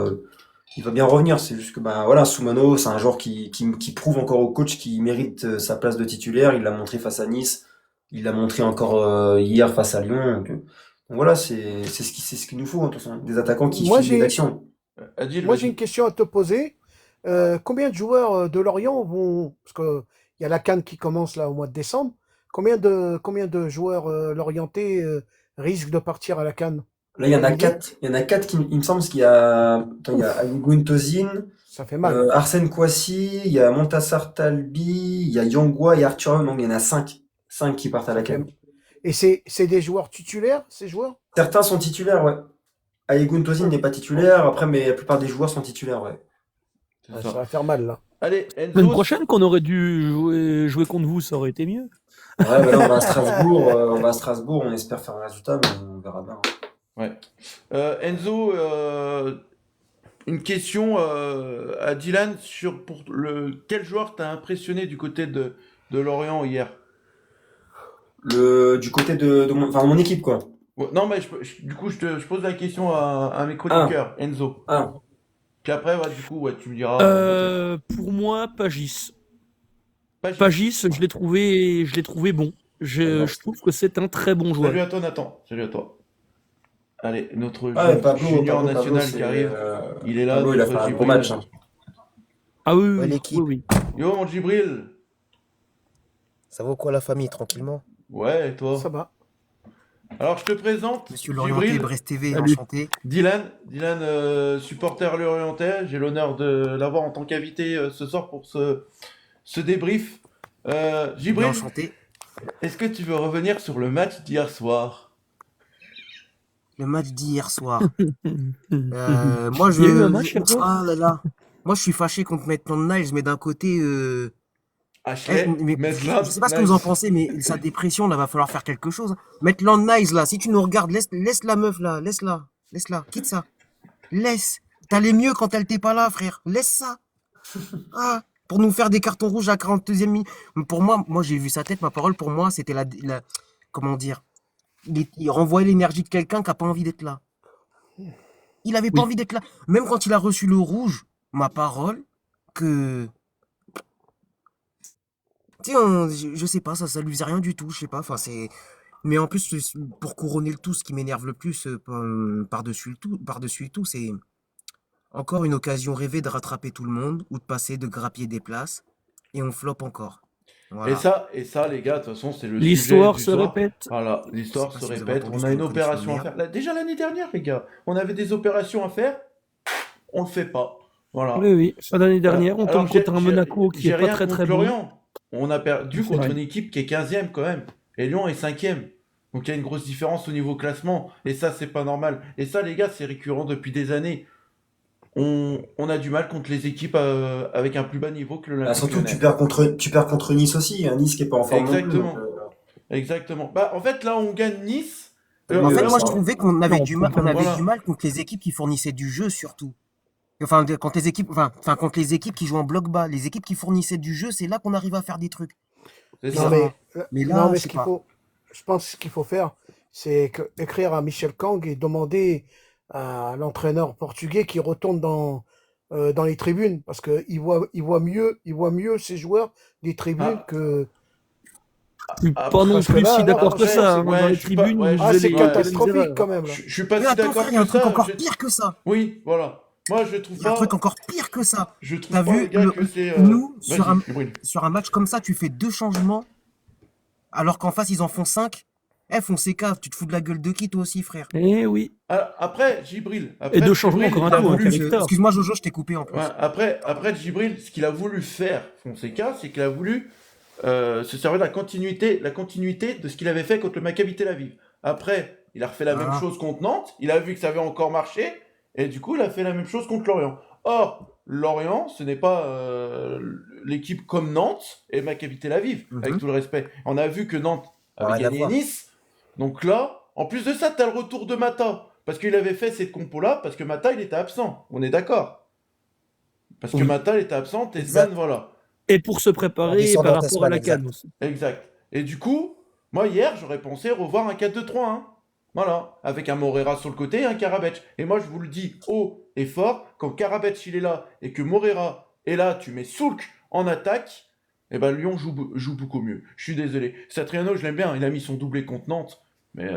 il va bien revenir, c'est juste que ben voilà, Soumano, c'est un joueur qui prouve encore au coach qu'il mérite sa place de titulaire. Il l'a montré face à Nice, il l'a montré encore hier face à Lyon. Donc voilà, c'est ce qu'il nous faut, hein, de toute façon. Des attaquants qui Moi, filment les j'ai, actions. Adil, moi, j'ai une vas-y. question à te poser. Combien de joueurs de Lorient vont, parce que il y a la CAN qui commence là au mois de décembre. Combien de joueurs lorientais risquent de partir à la CAN? Là, il y Tu en as une a idée? quatre. Il y en a quatre qui, il me semble qu'il y a, attends, il y a Ouf, Ayoub Tozin, ça fait mal. Arsène Kouassi, il y a Montassar Talbi, il y a Yangwa et Arthur Young. Donc il y en a cinq. Cinq qui partent à la Ça fait... CAN. Et c'est des joueurs titulaires, ces joueurs? Certains sont titulaires, ouais. Ayegoun Tozin n'est pas titulaire, après, mais la plupart des joueurs sont titulaires, ouais. C'est Ah, ça ça. va faire mal là. Allez, Semaine Enzo. prochaine qu'on aurait dû jouer contre vous, ça aurait été mieux. Ouais, bah là, on va à Strasbourg, on espère faire un résultat, mais on verra bien. Ouais. Enzo, une question à Dylan sur quel joueur t'a impressionné du côté de Lorient hier? Du côté de mon équipe, quoi. Ouais, non, mais du coup, je pose la question à mes Ah, chroniqueurs, Enzo. ah. Puis après, ouais, du coup, ouais, tu me diras. Pour moi, Pagis. Pas juste. Pagis, je l'ai trouvé bon. Je trouve que c'est un très bon joueur. Salut à toi, Nathan. Salut à toi. Allez, notre Ah, et junior Pablo, national qui c'est, arrive. Il est là, Pablo, il a notre fait un gros Djibril. match. Hein. Ah oui, Ouais, oui, l'équipe. oui. Yo, mon Djibril. Ça vaut quoi la famille, tranquillement? Ouais, et toi? Ça va. Alors, je te présente Monsieur l'Orienté, Djibril, Brest TV, Salut. enchanté. Dylan, supporter Lorientais. J'ai l'honneur de l'avoir en tant qu'invité ce soir pour ce débrief. Bien Djibril, enchanté. est-ce que tu veux revenir sur le match d'hier soir? Le match d'hier soir. Il Moi, y a eu un match hier soir? Ah là là. Moi, je suis fâché contre Maitland Niles, mais d'un côté... Ashley, mais Maitland je sais pas ce que vous en Niles. pensez, mais sa dépression, là, va falloir faire quelque chose. Maitland Niles, là, si tu nous regardes, laisse la meuf, là, laisse-la. Laisse-la, quitte ça. Laisse. T'allais mieux quand elle t'est pas là, frère. Laisse ça. Ah, pour nous faire des cartons rouges à la 42e minute. Pour moi, j'ai vu sa tête, ma parole, pour moi, c'était comment dire, il renvoyait l'énergie de quelqu'un qui a pas envie d'être là. Il avait pas Oui. envie d'être là. Même quand il a reçu le rouge, ma parole, que... Tu sais, je sais pas, ça lui faisait rien du tout, je sais pas, enfin c'est... Mais en plus, pour couronner le tout, ce qui m'énerve le plus par-dessus le tout, c'est encore une occasion rêvée de rattraper tout le monde ou de passer, de grappiller des places, et on floppe encore. Voilà. Et ça, les gars, de toute façon, c'est le L'histoire sujet du se soir. répète. Voilà, Je sais l'histoire pas se si vous avez répète. entendu On ce a que une vous connaissez opération de à faire. Là, déjà l'année dernière, les gars, on avait des opérations à faire. On le fait pas. Voilà. Oui, oui. Pas l'année dernière, on Alors, tombe contre un Monaco qui j'ai est pas rien très contre très bon. Lorient. On a perdu C'est contre vrai. une équipe qui est 15e quand même. Et Lyon est 5e. Donc il y a une grosse différence au niveau classement. Et ça, c'est pas normal. Et ça, les gars, c'est récurrent depuis des années. On a du mal contre les équipes avec un plus bas niveau que l'Olympique Surtout que Lyonnais. tu perds contre Nice aussi. Hein. Nice qui est pas en forme non plus. Exactement. Donc, Exactement. Bah, en fait, là, on gagne Nice. En fait, moi, je ça- trouvais qu'on avait du mal, Voilà. du mal contre les équipes qui fournissaient du jeu, surtout. Enfin, contre les équipes, contre les équipes qui jouent en bloc bas, les équipes qui fournissaient du jeu, c'est là qu'on arrive à faire des trucs. C'est Non, ça. Mais là, non, mais je sais pas. je pense que ce qu'il faut faire, c'est écrire à Michel Kang et demander à l'entraîneur portugais qui retourne dans les tribunes, parce que il voit mieux ses joueurs des tribunes Ah. que. Je suis pas Après, non parce que plus là, si d'accord après, que ça. hein. ouais, Dans les je suis pas- tribunes, ouais, il Ah, faisait c'est les catastrophique erreurs. quand même là. Je suis pas Mais si attends, d'accord frère, il y a un que truc ça. encore pire que ça. Oui, voilà. Moi, je trouve Il y a un pas. truc encore pire que ça. Je trouve T'as pas, vu, les gars, que c'est. nous, Vas-y, sur un, Djibril. sur un match comme ça, tu fais 2 changements, alors qu'en face, ils en font 5. Fonseca, tu te fous de la gueule de qui, toi aussi, frère? Eh oui. Alors, après, Djibril. Et deux changements Djibril, encore il a un coup, hein, voulu- Victor. Excuse-moi, Jojo, je t'ai coupé en plus. Ouais, après, Djibril, ce qu'il a voulu faire, Fonseca, c'est qu'il a voulu se servir de la continuité de ce qu'il avait fait contre le Maccabi Tel Aviv. Après, il a refait la même Ah. chose contre Nantes, il a vu que ça avait encore marché, et du coup, il a fait la même chose contre Lorient. Or, Lorient, ce n'est pas l'équipe comme Nantes et Maccabi Tel Aviv, avec Mhm. tout le respect. On a vu que Nantes avait Rien à gagné voir. Nice, donc là, en plus de ça, t'as le retour de Mata, parce qu'il avait fait cette compo-là, parce que Mata, il était absent, on est d'accord. Parce que Oui. Mata, il était absent, Tesman, Exact. voilà. Et pour se préparer descendant par rapport à Tasman, la exact. CAN aussi. Exact. Et du coup, moi hier, j'aurais pensé revoir un 4-2-3-1. Voilà, avec un Morera sur le côté et un Karabec. Et moi, je vous le dis haut et fort, quand Karabec il est là et que Morera est là, tu mets Soulk en attaque, et ben Lyon joue beaucoup mieux. Je suis désolé. Satriano, je l'aime bien, il a mis son doublé contre Nantes, mais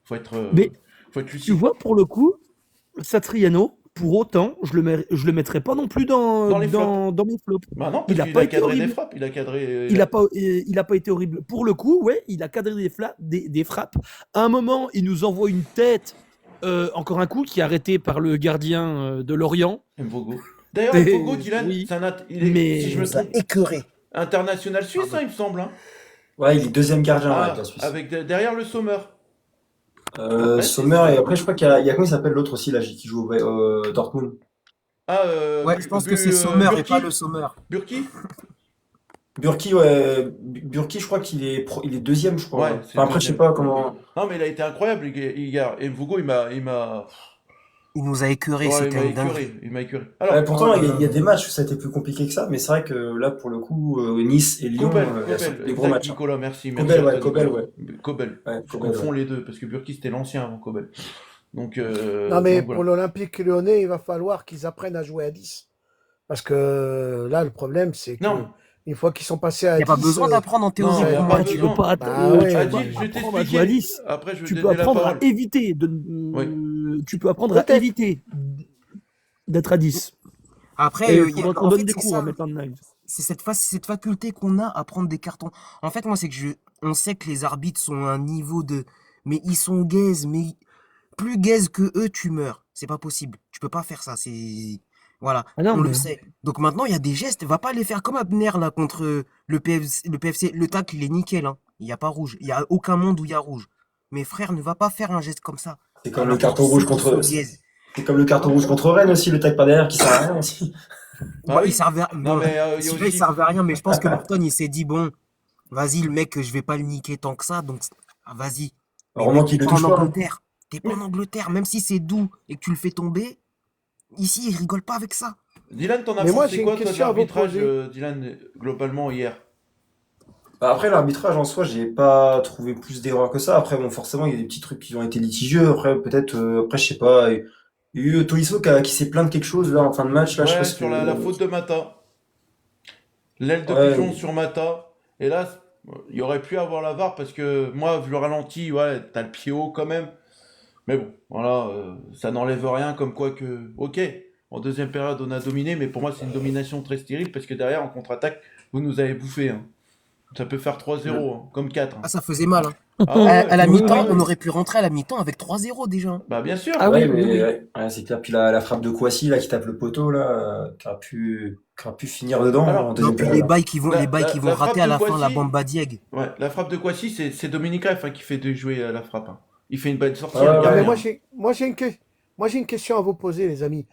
faut être Mais Tu lucide. vois, pour le coup, Satriano, pour autant, je le mettrais pas non plus dans mes flops. Bah non, Il parce a qu'il pas a été cadré horrible. des frappes, il a cadré. Il a pas été horrible. Pour le coup, ouais, il a cadré des frappes. À un moment, il nous envoie une tête, encore un coup, qui est arrêté par le gardien de Lorient. Mvogo. D'ailleurs, Et- Mvogo, Dylan, oui. il est, Mais- si je Il me nous a trompe, écœuré. international suisse, hein, il me semble. Hein. Ouais, il est deuxième gardien Ah, avec la Suisse. derrière le Sommer. Sommer, et après, je crois qu'il y a comment il s'appelle l'autre aussi, là, qui joue au Dortmund. Ah, Ouais, je pense que c'est Sommer et Burki. pas le Sommer. Burki. Burki, ouais. Burki, je crois qu'il est, il est deuxième, je crois. Ouais, c'est Enfin, après, je sais deuxième. pas comment. Non, mais il a été incroyable, hier. Et Mvogo, il m'a Il nous a écœuré, ouais, c'était une dinguerie. écœuré. Il m'a écœuré. Ouais, pourtant, oh là il y a là. des matchs où ça a été plus compliqué que ça, mais c'est vrai que là, pour le coup, Nice et Lyon, Kobel, il y a des gros exact, matchs. Hein. Nicolas, merci. Kobel, ouais, Anthony. Kobel, ouais. Kobel. Ouais, Je Kobel, confonds ouais. les deux, parce que Burki, c'était l'ancien avant Kobel. Non, mais Donc pour voilà. l'Olympique lyonnais, il va falloir qu'ils apprennent à jouer à 10. Parce que là, le problème, c'est Non, que une fois qu'ils sont passés Il à n'y a pas 10, besoin d'apprendre en non, théorie il n'y ça, a pour pas moi, Bah, tu peux Dylan. besoin. pas, bah ouais, tu peux Adil, mais je vais apprendre à jouer à t'expliquer. 10. Après, je vais Tu te peux donner la apprendre à parole. éviter Oui. tu peux apprendre à peut-être. éviter d'être à 10. Après, Et il faudra qu'on en donne fait, des c'est cours à ça. Maitland Niles. C'est cette faculté qu'on a à prendre des cartons. En fait, moi, c'est que on sait que les arbitres sont à un niveau de, mais ils sont gaze, mais plus gaze que eux, tu meurs. C'est pas possible. Tu peux pas faire ça. Voilà, Ah non, on le mais sait. Donc maintenant, il y a des gestes. Va pas les faire comme Abner là contre le PFC. Le PFC. Le tacle, il est nickel. Hein. Il y a pas rouge. Il y a aucun monde où il y a rouge. Mais frère, ne va pas faire un geste comme ça. C'est comme le Alors que tu carton sais rouge qu'ils sont contre. gaze. C'est comme le carton rouge contre Rennes aussi, le tag par derrière qui sert à rien aussi. Ah Il oui. servait à... Non, Bon, mais il y a celui-là, il aussi. servait à rien. Mais je pense que Morton, il s'est dit, bon, vas-y, le mec, je vais pas le niquer tant que ça. Donc, vas-y. Mais Heureusement mec, t'es qu'il le pas en touche pas. Hein. Angleterre. T'es pas en Angleterre. Même si c'est doux et que tu le fais tomber, ici, ils rigolent pas avec ça. Dylan, t'en as Mais moi, pensé j'ai une quoi, toi, de question à vous l'arbitrage, poser. Dylan, globalement, hier? Bah, après, l'arbitrage en soi, j'ai pas trouvé plus d'erreurs que ça. Après, bon, forcément, il y a des petits trucs qui ont été litigieux. Après, peut-être, après, je sais pas. Il y a eu Tolisso qui s'est plaint de quelque chose là en fin de match. Là, je sais pas Ouais, ce sur la que. faute de Mata. L'aile de pigeon Ouais, sur Mata. Et là, il aurait pu avoir la VAR parce que moi, vu le ralenti, ouais, t'as le pied haut quand même. Mais bon, voilà, ça n'enlève rien comme quoi que. Ok, en deuxième période, on a dominé, mais pour moi, c'est une domination très stérile parce que derrière, en contre-attaque, vous nous avez bouffé. Hein. Ça peut faire 3-0, hein, comme 4. Ah, ça faisait mal. Hein. Ah ouais, ouais. À la Oui, mi-temps, oui, on oui. aurait pu rentrer à la mi-temps avec 3-0 déjà. Hein. Bah bien sûr. Ah ouais, oui, oui, mais oui. ouais, c'est clair. Puis la frappe de Kouassi là qui tape le poteau là, qui aurait pu finir dedans en Alors, Non, deuxième puis période. Hein. les bails qui vont la rater frappe à de la fin, la Kouassi, Bamba Dieg. ouais, la frappe de Kouassi, c'est Dominique Raff, hein, qui fait de jouer la frappe. Hein. Il fait une belle sortie, Ouais, hein, le Non, mais gardien. moi, j'ai une question à vous poser, les amis.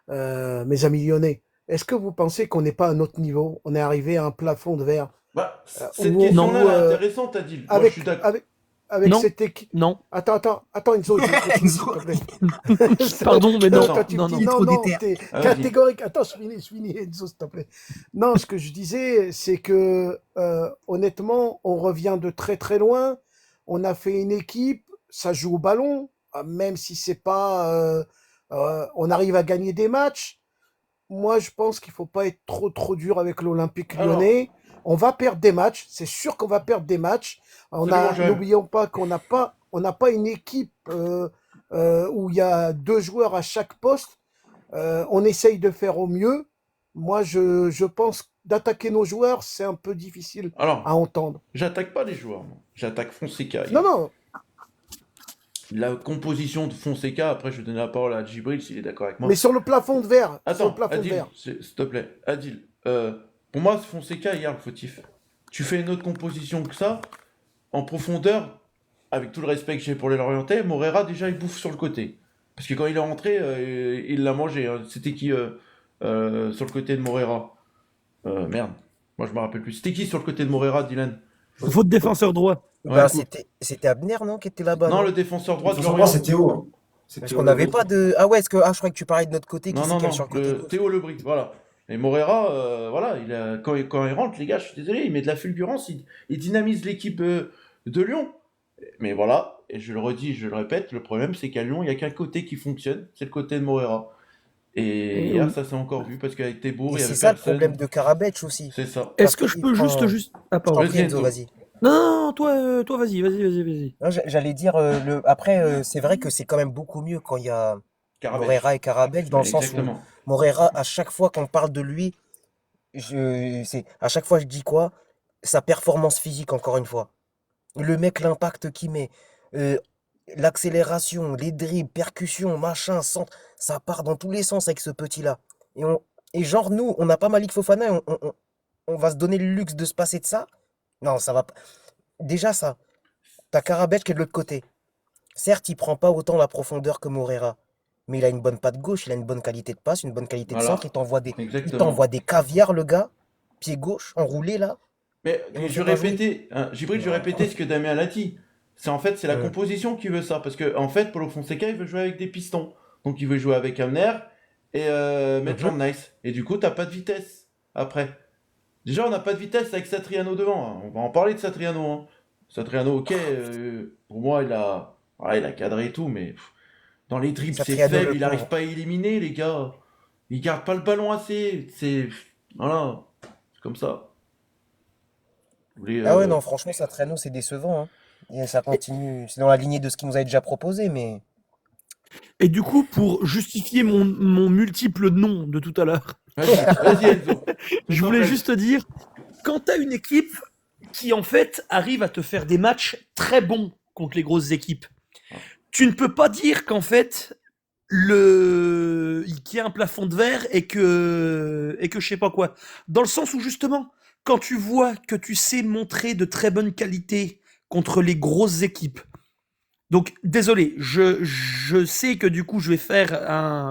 Mes amis lyonnais. Est-ce que vous pensez qu'on n'est pas à un autre niveau? On est arrivé à un plafond de verre Bah, cette où, question-là, elle où, est intéressante, Adil. Moi, je suis avec, d'accord. avec Non, cette équipe. non. Attends, Enzo, je te finis, s'il Enzo, te plaît. Pardon, mais non. Toi, tu me Non, dis non. il est non, trop non, déter. t'es Ah, vas-y. catégorique. Attends, je finis, Enzo, s'il te plaît. Non, ce que je disais, c'est que honnêtement, on revient de très très loin. On a fait une équipe, ça joue au ballon, même si c'est pas. On arrive à gagner des matchs. Moi, je pense qu'il faut pas être trop trop dur avec l'Olympique Alors, lyonnais. On va perdre des matchs, c'est sûr qu'on va perdre des matchs. absolument, Joël. N'oublions pas on n'a pas une équipe où il y a deux joueurs à chaque poste. On essaye de faire au mieux. Moi, je pense d'attaquer nos joueurs, c'est un peu difficile à Alors, entendre. j'attaque pas les joueurs, moi. J'attaque Fonseca Non, hier. non, La composition de Fonseca, après, je vais donner la parole à Djibril s'il est d'accord avec moi. mais sur le plafond de verre, sur le Attends, plafond de Adil, verre. s'il te plaît. Adil, pour moi, Fonseca, hier, le fautif. Tu fais une autre composition que ça, en profondeur, avec tout le respect que j'ai pour les Lorientais, Morera, déjà, il bouffe sur le côté. Parce que quand il est rentré, il l'a mangé. Hein. C'était qui sur le côté de Morera? Merde, moi je me rappelle plus. C'était qui sur le côté de Morera, Dylan? Votre défenseur droit. Ouais. Bah, c'était Abner, non, qui était là-bas, Non, non? le défenseur droit de Franchement, Lorient. c'est Théo. Hein. C'est Parce Théo qu'on n'avait Lebris. pas de. Ah ouais, je croyais que tu parlais de notre côté, qui Non, c'est non, qu'elle non, sur le côté gauche. Théo Lebris, voilà. Et Morera, voilà, quand il rentre, les gars, je suis désolé, il met de la fulgurance, il dynamise l'équipe de Lyon. Mais voilà, et je le redis, je le répète, le problème c'est qu'à Lyon, il n'y a qu'un côté qui fonctionne, c'est le côté de Morera. Et hier, ça s'est encore vu, parce qu'avec Tebour, Et il y c'est avait ça le personne. problème de Karabec aussi. C'est ça. Est-ce Parce que je qu'il peux prend. juste... Ah, Je pardon. t'en prie, Vas-y, Enzo, Enzo. vas-y. Non, toi, vas-y. Non, j'allais dire, après, c'est vrai que c'est quand même beaucoup mieux quand il y a Karabech. Morera et Karabec, dans le sens où Exactement. Morera, à chaque fois qu'on parle de lui, à chaque fois je dis quoi? Sa performance physique, encore une fois. Le mec, l'impact qu'il met, euh, l'accélération, les dribbles, percussions, machin, centre, ça part dans tous les sens avec ce petit-là. Et genre, nous, on n'a pas Malik Fofana, et on va se donner le luxe de se passer de ça? Non, ça va pas. Déjà, ça. T'as Karabec qui est de l'autre côté. Certes, il prend pas autant la profondeur que Morera, mais il a une bonne patte gauche, il a une bonne qualité de passe, une bonne qualité de Voilà, centre, il exactement. t'envoie des caviars, le gars, pied gauche, enroulé là, Mais et on je fait pas jouer. répétais, hein, Djibril, je répétais ce que Damien a dit. C'est la Ouais. composition qui veut ça. Parce que, en fait, Paulo Fonseca, il veut jouer avec des pistons. Donc, il veut jouer avec Amner et Maitland Nice. Et du coup, t'as pas de vitesse après. Déjà, on n'a pas de vitesse avec Satriano devant. Hein. On va en parler de Satriano. Hein. Satriano, ok, pour moi, voilà, il a cadré et tout, mais Dans les dribbles, Ça c'est triade faible, le il point, n'arrive hein. pas à éliminer, les gars. Il garde pas le ballon assez. Voilà, c'est comme ça. Vous voulez, Ah ouais, non, franchement, ça traîneau, c'est décevant, hein. Et ça continue, c'est dans la lignée de ce qu'il nous avait déjà proposé, mais Et du coup, pour justifier mon multiple nom de tout à l'heure, Vas-y, Enzo. je Fais-toi voulais plaisir. juste te dire, quand tu as une équipe qui en fait arrive à te faire des matchs très bons contre les grosses équipes, tu ne peux pas dire qu'en fait qu'il y a un plafond de verre et que je sais pas quoi. Dans le sens où justement, quand tu vois que tu sais montrer de très bonne qualité contre les grosses équipes. Donc désolé, je sais que du coup je vais faire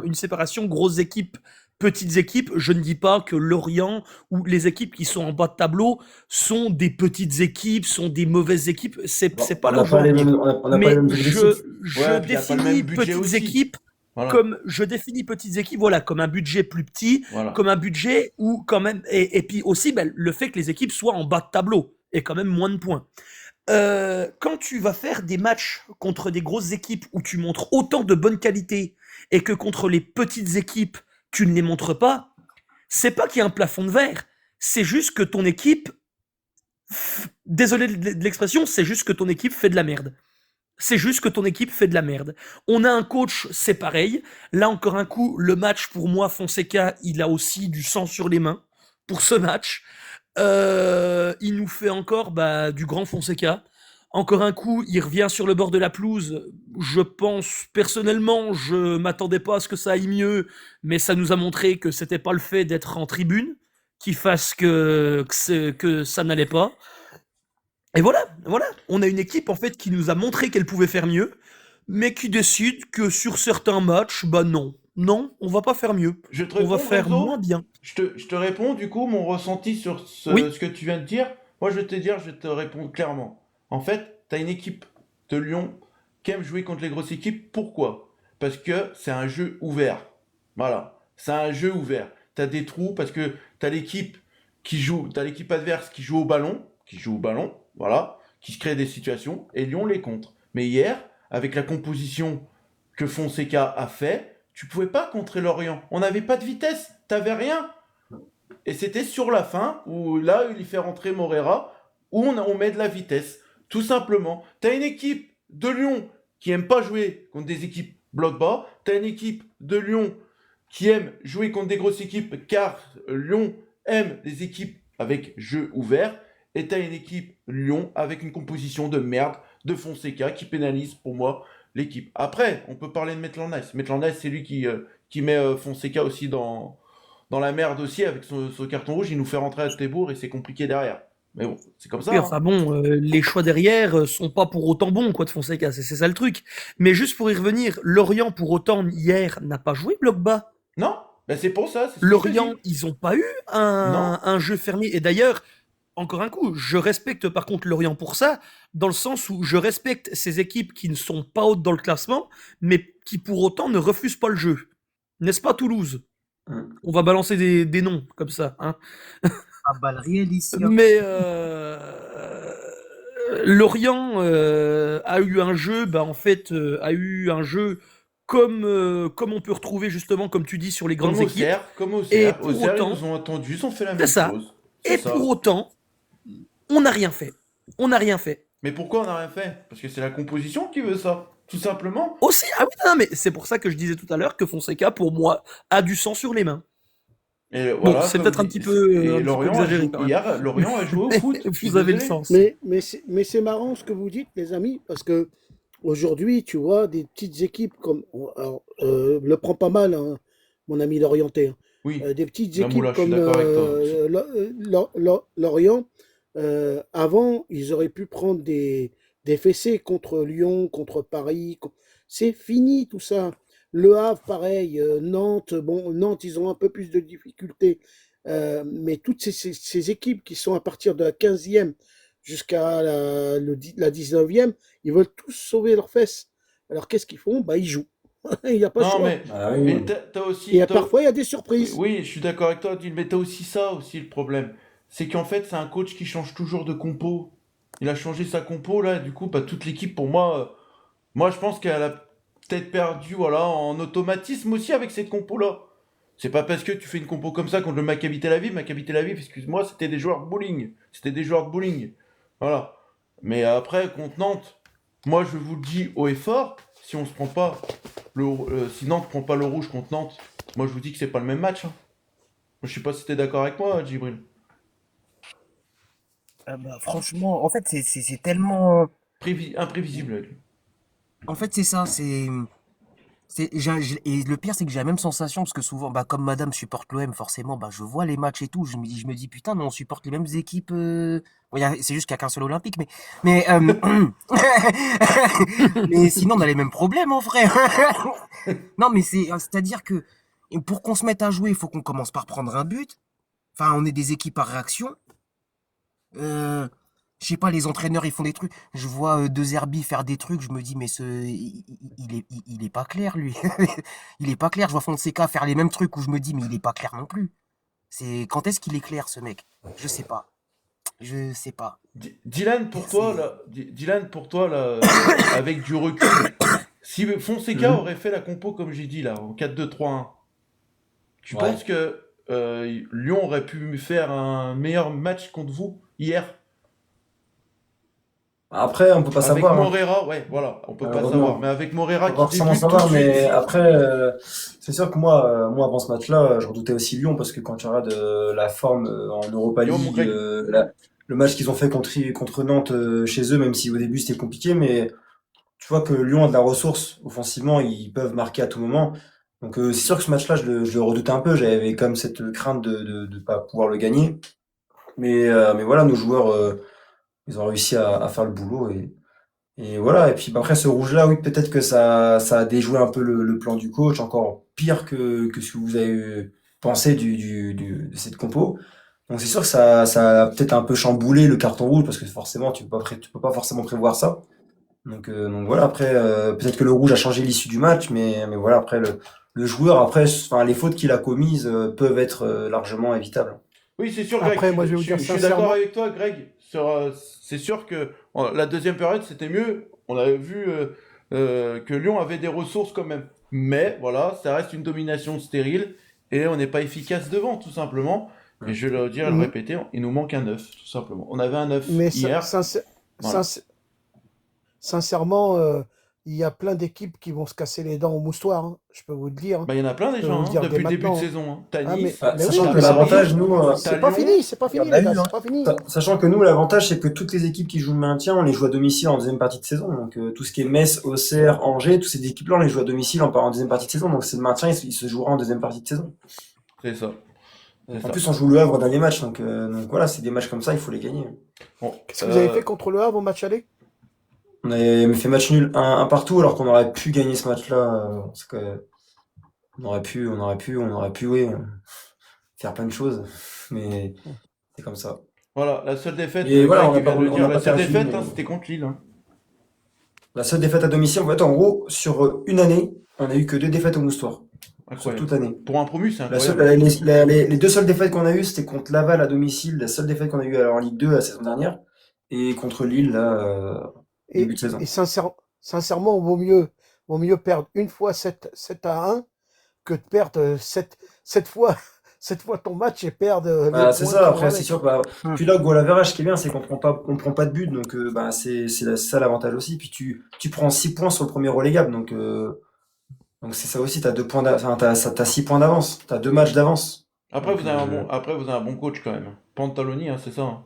une séparation grosses équipes, petites équipes. Je ne dis pas que Lorient ou les équipes qui sont en bas de tableau sont des petites équipes, sont des mauvaises équipes. C'est Bon, pas on là où n'a je veux pas en les venir. mêmes, on n'a pas les Mais mêmes objectifs. je Ouais, puis il n'y a pas le même définis budget petites aussi. équipes Voilà, comme je définis petites équipes, voilà, comme un budget plus petit, voilà. comme un budget où quand même, et puis aussi ben, le fait que les équipes soient en bas de tableau et quand même moins de points. Quand tu vas faire des matchs contre des grosses équipes où tu montres autant de bonne qualité et que contre les petites équipes tu ne les montres pas, c'est pas qu'il y a un plafond de verre, c'est juste que ton équipe, désolé de l'expression, c'est juste que ton équipe fait de la merde. C'est juste que ton équipe fait de la merde. On a un coach, c'est pareil. Là encore un coup, le match pour moi, Fonseca, il a aussi du sang sur les mains pour ce match. Il nous fait encore du grand Fonseca. Encore un coup, il revient sur le bord de la pelouse. Je pense, personnellement, je m'attendais pas à ce que ça aille mieux, mais ça nous a montré que c'était pas le fait d'être en tribune qui fasse que ça n'allait pas. Et voilà, voilà. On a une équipe en fait qui nous a montré qu'elle pouvait faire mieux, mais qui décide que sur certains matchs, non. Non, on va pas faire mieux. Je te On va réponds, faire Renzo. moins bien. Je te réponds, du coup, mon ressenti sur Oui. ce que tu viens de dire. Moi, je vais te répondre clairement. En fait, tu as une équipe de Lyon qui aime jouer contre les grosses équipes. Pourquoi? Parce que c'est un jeu ouvert. Voilà. C'est un jeu ouvert. Tu as des trous parce que tu as l'équipe t'as l'équipe adverse qui joue au ballon, voilà, qui se crée des situations, et Lyon les contre. Mais hier, avec la composition que Fonseca a fait, tu pouvais pas contrer Lorient. On n'avait pas de vitesse, t'avais rien. Et c'était sur la fin, où là, il fait rentrer Morera, où on met de la vitesse. Tout simplement. T'as une équipe de Lyon qui aime pas jouer contre des équipes bloc bas. T'as une équipe de Lyon qui aime jouer contre des grosses équipes, car Lyon aime les équipes avec jeu ouvert. Et t'as une équipe Lyon avec une composition de merde de Fonseca qui pénalise pour moi l'équipe. Après, on peut parler de Maitland Nice. Maitland Nice, c'est lui qui met Fonseca aussi dans la merde aussi avec son carton rouge. Il nous fait rentrer à Tébourg et c'est compliqué derrière. Mais bon, c'est comme ça. Oui, Hein. enfin bon, les choix derrière sont pas pour autant bons, quoi, de Fonseca, c'est ça le truc. Mais juste pour y revenir, Lorient, pour autant, hier, n'a pas joué bloc bas. Non, ben c'est pour ça. C'est ce que je te Lorient, dis. ils ont pas eu Non. un jeu fermé. Et d'ailleurs, encore un coup, je respecte par contre Lorient pour ça, dans le sens où je respecte ces équipes qui ne sont pas hautes dans le classement, mais qui pour autant ne refusent pas le jeu. N'est-ce pas Toulouse? On va balancer des noms comme ça. Hein. à balles réelles ici, hein. Mais Lorient a eu un jeu, a eu un jeu comme on peut retrouver justement, comme tu dis, sur les grandes équipes. Comme au Et CR. pour Au CR, autant, ils nous ont attendus, ils ont fait la c'est même ça. chose. Et C'est ça. pour autant, on n'a rien fait. On n'a rien fait. Mais pourquoi on n'a rien fait? Parce que c'est la composition qui veut ça. Tout simplement. Aussi, ah oui, non, mais c'est pour ça que je disais tout à l'heure que Fonseca, pour moi, a du sang sur les mains. Et Bon, voilà, c'est comme peut-être un dit- petit peu, et un petit peu Lorient a exagéré joué, quand même. hier, Lorient a joué au foot. Je suis Vous avez le désolé. sens. Mais c'est marrant ce que vous dites, les amis, parce que aujourd'hui, tu vois, des petites équipes comme. Alors, le prend pas mal, hein, mon ami Lorientais. Hein. Oui. Des petites La équipes moula, je suis comme d'accord avec toi. Lorient, avant, ils auraient pu prendre des fessées contre Lyon, contre Paris. C'est fini tout ça. Le Havre, pareil. Nantes, bon, Nantes, ils ont un peu plus de difficultés. Mais toutes ces équipes qui sont à partir de la 15e jusqu'à la 19e, ils veulent tous sauver leurs fesses. Alors qu'est-ce qu'ils font? Bah, ils jouent. Il n'y a pas de Non, choix. mais, Ah oui, mais oui. t'as aussi. Et parfois, il y a des surprises. Oui, je suis d'accord avec toi, Odile, mais t'as aussi ça aussi le problème. C'est qu'en fait, c'est un coach qui change toujours de compo. Il a changé sa compo là, du coup, toute l'équipe pour moi. Moi, je pense qu'elle a peut-être perdu voilà, en automatisme aussi avec cette compo-là. C'est pas parce que tu fais une compo comme ça contre le Maccabi Tel Aviv. Maccabi Tel Aviv, excuse-moi, c'était des joueurs de bowling. C'était des joueurs de bowling. Voilà. Mais après, contre Nantes, moi je vous le dis haut et fort, si on se prend pas si Nantes prend pas le rouge contre Nantes, moi je vous dis que c'est pas le même match. Hein. Je sais pas si t'es d'accord avec moi, Djibril. Ah bah, franchement, en fait, c'est tellement. Imprévisible. Avec lui. En fait, c'est ça, et le pire, c'est que j'ai la même sensation, parce que souvent, bah, comme madame supporte l'OM, forcément, bah, je vois les matchs et tout, je me dis, putain, mais on supporte les mêmes équipes. Bon, c'est juste qu'il n'y a qu'un seul Olympique, mais mais sinon, on a les mêmes problèmes, mon frère. Non, mais c'est-à-dire que pour qu'on se mette à jouer, il faut qu'on commence par prendre un but. Enfin, on est des équipes par réaction. Euh, je sais pas, les entraîneurs, ils font des trucs. Je vois De Zerbi faire des trucs, je me dis, mais il est pas clair, lui. Il est pas clair. Je vois Fonseca faire les mêmes trucs où je me dis, mais il est pas clair non plus. Quand est-ce qu'il est clair, ce mec? Je sais pas. Je sais pas. Dylan, pour toi, C'est. là, Dylan, pour toi, là, avec du recul, si Fonseca Mhm. aurait fait la compo comme j'ai dit là, en 4-2-3-1, tu Ouais. penses que Lyon aurait pu faire un meilleur match contre vous hier? Après, on peut pas Avec savoir. Hein. Morera, ouais, voilà, on peut pas Malheureusement. savoir. Mais avec On Morera peut pas qui forcément débute tout de savoir, suite. mais après, c'est sûr que moi, avant ce match-là, je redoutais aussi Lyon parce que quand tu regardes la forme en Europa Lyon, mon League, Greg. le match qu'ils ont fait contre Nantes chez eux, même si au début c'était compliqué, mais tu vois que Lyon a de la ressource offensivement, ils peuvent marquer à tout moment. Donc c'est sûr que ce match-là, je le redoutais un peu, j'avais comme cette crainte de pas pouvoir le gagner. Mais voilà, nos joueurs, ils ont réussi à faire le boulot et voilà. Et puis bah, après ce rouge-là, oui, peut-être que ça a déjoué un peu le plan du coach, encore pire que ce que vous avez pensé de cette compo. Donc c'est sûr que ça a peut-être un peu chamboulé le carton rouge parce que forcément tu peux pas forcément prévoir ça. Donc voilà, après, peut-être que le rouge a changé l'issue du match, mais voilà, après, le joueur, après, enfin, les fautes qu'il a commises peuvent être largement évitables. Oui, c'est sûr, Greg. Après, moi, je vais vous dire Je suis d'accord sincèrement, avec toi, Greg. C'est sûr que la deuxième période, c'était mieux. On avait vu que Lyon avait des ressources quand même. Mais voilà, ça reste une domination stérile et on n'est pas efficace devant, tout simplement. Et je vais le dire et le m- répéter, il nous manque un œuf, tout simplement. On avait un œuf mais hier. Voilà. sincè- sincèrement, il y a plein d'équipes qui vont se casser les dents au moustoir, hein, je peux vous le dire. Hein. Bah, il y en a plein Je peux déjà, vous le hein, dire dès depuis le début de maintenant. Hein. saison. Hein. T'as Ah, Nice, mais oui, Sachant que t'as Paris, l'avantage, nous, t'as c'est pas Lyon. fini, c'est pas il y en fini, a les gars, eu, hein. c'est pas fini. Sachant que nous, l'avantage, c'est que toutes les équipes qui jouent le maintien, on les joue à domicile en deuxième partie de saison. Donc tout ce qui est Metz, Auxerre, Angers, toutes ces équipes-là, on les joue à domicile en deuxième partie de saison. Donc c'est le maintien, il se jouera en deuxième partie de saison. C'est ça. C'est En ça. plus, on joue le Havre dans les matchs. Donc voilà, c'est des matchs comme ça, il faut les gagner. Bon, Qu'est-ce que vous avez fait contre le Havre au match aller? On avait fait match nul un partout alors qu'on aurait pu gagner ce match-là. Parce que on aurait pu, oui, faire plein de choses. Mais c'est comme ça. voilà, la seule défaite, Et voilà, Greg vient de le on dire, n'a la pas seule perdu. défaite, hein, c'était contre Lille. Hein. La seule défaite à domicile, en fait, en gros, sur une année, on a eu que 2 défaites au moustoir. Sur Incroyable. toute l'année. Pour un promu, c'est La seule, incroyable. les 2 seules défaites qu'on a eues, c'était contre Laval à domicile, la seule défaite qu'on a eue en Ligue 2 la saison dernière, et contre Lille, là, début Et, de saison. et sincèrement, vaut mieux perdre une fois 7-1 que de perdre 7 fois, 7 fois ton match et perdre les Bah, c'est points ça, qui vont après, c'est avec. sûr que, bah, Hmm. puis là, goal average, ce qui est bien, c'est on prend pas de but, donc, bah, c'est ça l'avantage aussi. Puis tu prends 6 points sur le premier relégable, donc c'est ça aussi, t'as 2 points enfin, t'as 6 points d'avance, t'as 2 matchs d'avance. Après, Donc, vous avez un bon coach quand même. Pantaloni, hein, c'est ça. Hein.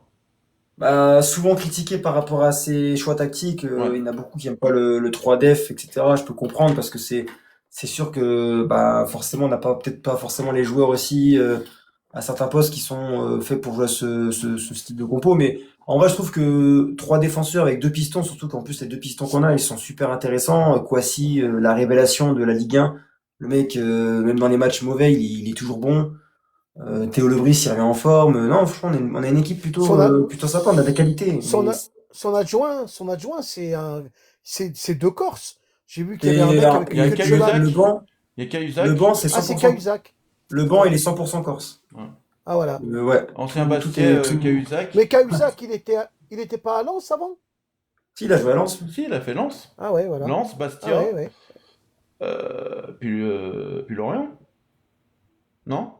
bah, souvent critiqué par rapport à ses choix tactiques, Ouais. il y en a beaucoup qui aiment pas le 3-def, etc. Je peux comprendre parce que c'est sûr que bah forcément on n'a peut-être pas forcément les joueurs aussi à certains postes qui sont faits pour jouer à ce style de compo. Mais en vrai, je trouve que 3 défenseurs avec 2 pistons, surtout qu'en plus les 2 pistons qu'on a, ils sont super intéressants. Kouassi, la révélation de la Ligue 1, le mec, même dans les matchs mauvais, il est toujours bon. Théo Lebris, il revient en forme. Non, franchement, on a une équipe Son, a- plutôt sympa, on a des qualités. son, Mais a- son adjoint, c'est deux Corses. J'ai vu qu'il y avait un et mec alors, avec Il y a une queue de cheval. Cahuzac, le banc, il y a le Cahuzac, banc, c'est Ah, c'est 100%. Cahuzac. Le banc, il est 100% corse. ouais. Ah, voilà. Ouais. Ancien Tout Bastia, est tout. Cahuzac. Mais Cahuzac, il était pas à Lens avant? Si, il a joué à Lens. Si, il a fait Lens. Ah, ouais, voilà. Lens, Ah, Bastia. ouais, ouais. Puis Lorient? Non?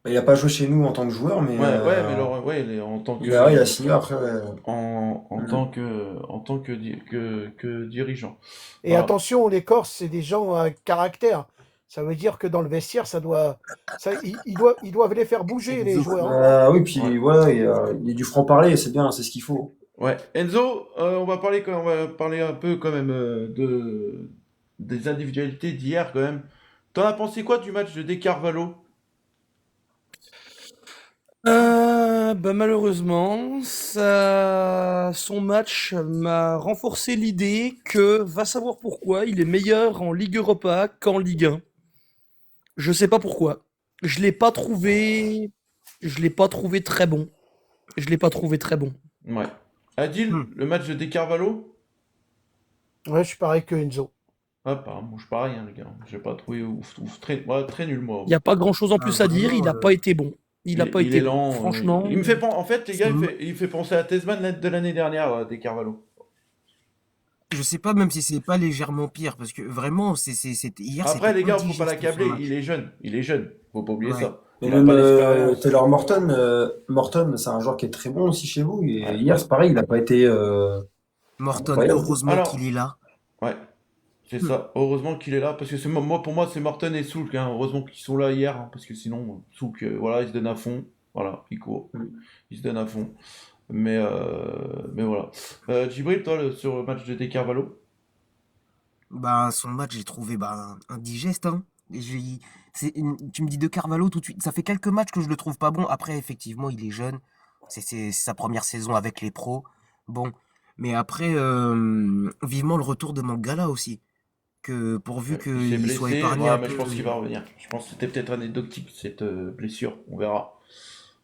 Il a pas joué chez nous en tant que joueur, mais Ouais, mais Lorient, ouais, en tant que, il a signé après. en tant que dirigeant. Et Voilà. attention, les Corses, c'est des gens à caractère. Ça veut dire que dans le vestiaire, ils doivent les faire bouger, les joueurs. Hein. Oui, puis Ouais. voilà, il y a du franc-parler, c'est bien, c'est ce qu'il faut. Ouais. Enzo, on va parler un peu quand même des individualités d'hier quand même. T'en as pensé quoi du match de De Carvalho? Malheureusement, son match m'a renforcé l'idée que, va savoir pourquoi, il est meilleur en Ligue Europa qu'en Ligue 1. Je sais pas pourquoi. Je l'ai pas trouvé très bon. Je l'ai pas trouvé très bon. Ouais. Adil, le match de De Carvalho? Ouais, je suis pareil que Enzo. Ah, moi je suis pareil, hein, les gars. J'ai pas trouvé ouf, très nul, moi. Il n'y a pas grand chose en plus à dire, il n'a vraiment, pas été bon. Il n'a pas Il été est bon. lent. Franchement, Il me fait en fait, les gars, C'est- il fait penser à Tesman de l'année dernière, De Carvalho. je sais pas même si c'est pas légèrement pire, parce que vraiment, hier, Après, c'était les gars, faut pas indigeste, l'accabler. ce match. Il est jeune. Faut pas oublier Ouais. ça. Et Il a même pas l'expérience. Taylor Morton, c'est un joueur qui est très bon aussi chez vous. Et Ouais. hier, c'est pareil, il n'a pas été Morton, incroyable. heureusement Alors, qu'il est là. ouais, c'est Hmm. ça. Heureusement qu'il est là, parce que pour moi, c'est Morton et Souk, hein. Heureusement qu'ils sont là hier, hein, parce que sinon, Souk, voilà, il se donne à fond. Voilà, il court. Il se donne à fond. Mais voilà. Djibril, toi, sur le match de De Carvalho? Son match, j'ai trouvé indigeste. Hein. Et tu me dis de Carvalho tout de suite. Ça fait quelques matchs que je le trouve pas bon. Après, effectivement, il est jeune. C'est sa première saison avec les pros. Bon. Mais après, vivement le retour de Mangala aussi. Que pourvu Il s'est qu'il soit blessé, épargné ouais, un mais je peu. pense qu'il va revenir. Je pense que c'était peut-être anecdotique, cette blessure. On verra.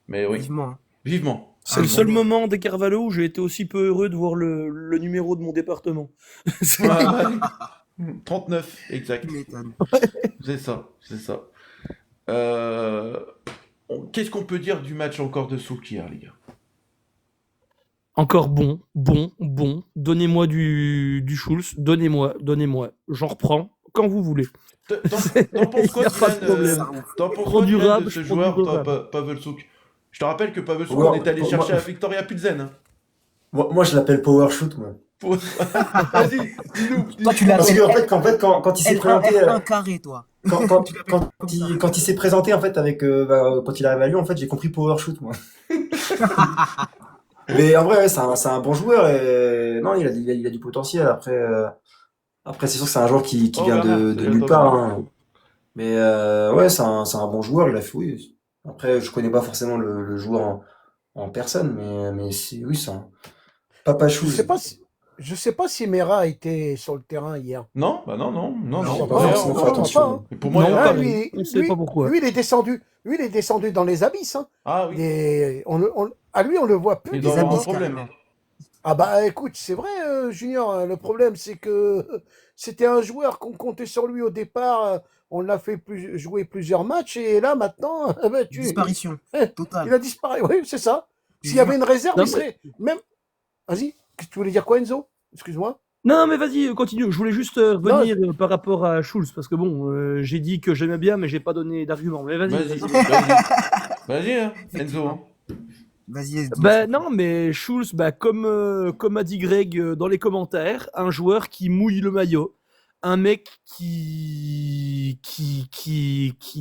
Mais oui, Vivement. Hein. vivement. c'est le bon. seul moment des Carvalho où j'ai été aussi peu heureux de voir le numéro de mon département. Ouais, ouais. 39, exact. Tu m'étonnes. C'est ça, c'est ça. Qu'est-ce qu'on peut dire du match encore de Souk hier, les gars? Encore bon. Donnez-moi du Schulz, donnez-moi. J'en reprends quand vous voulez. T'en penses quoi, Y a pas de Dylan, problème. t'en penses Prends quoi, du Dylan, rab, de ce je prends joueur, du toi, rab. Pavel Souk? Je te rappelle que Pavel Souk, Ouais, on est allé moi- chercher à Victoria Pilsen. Hein. Moi, je l'appelle Power Shoot, moi. Vas-y, dis-nous. Toi, tu Parce l'appelles qu'en fait, quand il s'est présenté, F1 carré, toi. quand il s'est présenté en fait avec quand il arrive à Lyon, en fait, j'ai compris Power Shoot, moi. Mais en vrai, ouais, c'est un bon joueur et non, il a du potentiel. Après, c'est sûr que c'est un joueur qui Oh, vient Bernard, de c'est nulle bientôt. part. Hein. Mais ouais, c'est un bon joueur. Il a fait, oui. Après, je connais pas forcément le joueur en personne, mais oui, c'est un papa Je chou. sais pas si Mera était sur le terrain hier. Non, bah non. Non, D'ailleurs, pas forcément on- fait attention. pas, hein. Et pour moi, Non, il y a- pas lui, on sait pas pourquoi. Lui, il est descendu dans les abysses. Hein. Ah oui, À lui, on le voit plus. il doit Les avoir un abysses, problème. carrément. Ah bah écoute, c'est vrai, Junior, le problème c'est que c'était un joueur qu'on comptait sur lui au départ, on l'a fait jouer plusieurs matchs et là maintenant, Disparition. il Totale. a disparu, oui c'est ça. Je S'il y avait jure. une réserve, Non, il serait même... Vas-y, tu voulais dire quoi Enzo? Excuse-moi. Non, mais vas-y, continue. Je voulais juste revenir par rapport à Schulz, parce que bon, j'ai dit que j'aimais bien, mais j'ai pas donné d'argument. Mais vas-y. Vas-y, hein, Enzo. Hein. Vas-y, dis. Non, mais Schulz, comme a dit Greg dans les commentaires, un joueur qui mouille le maillot, un mec qui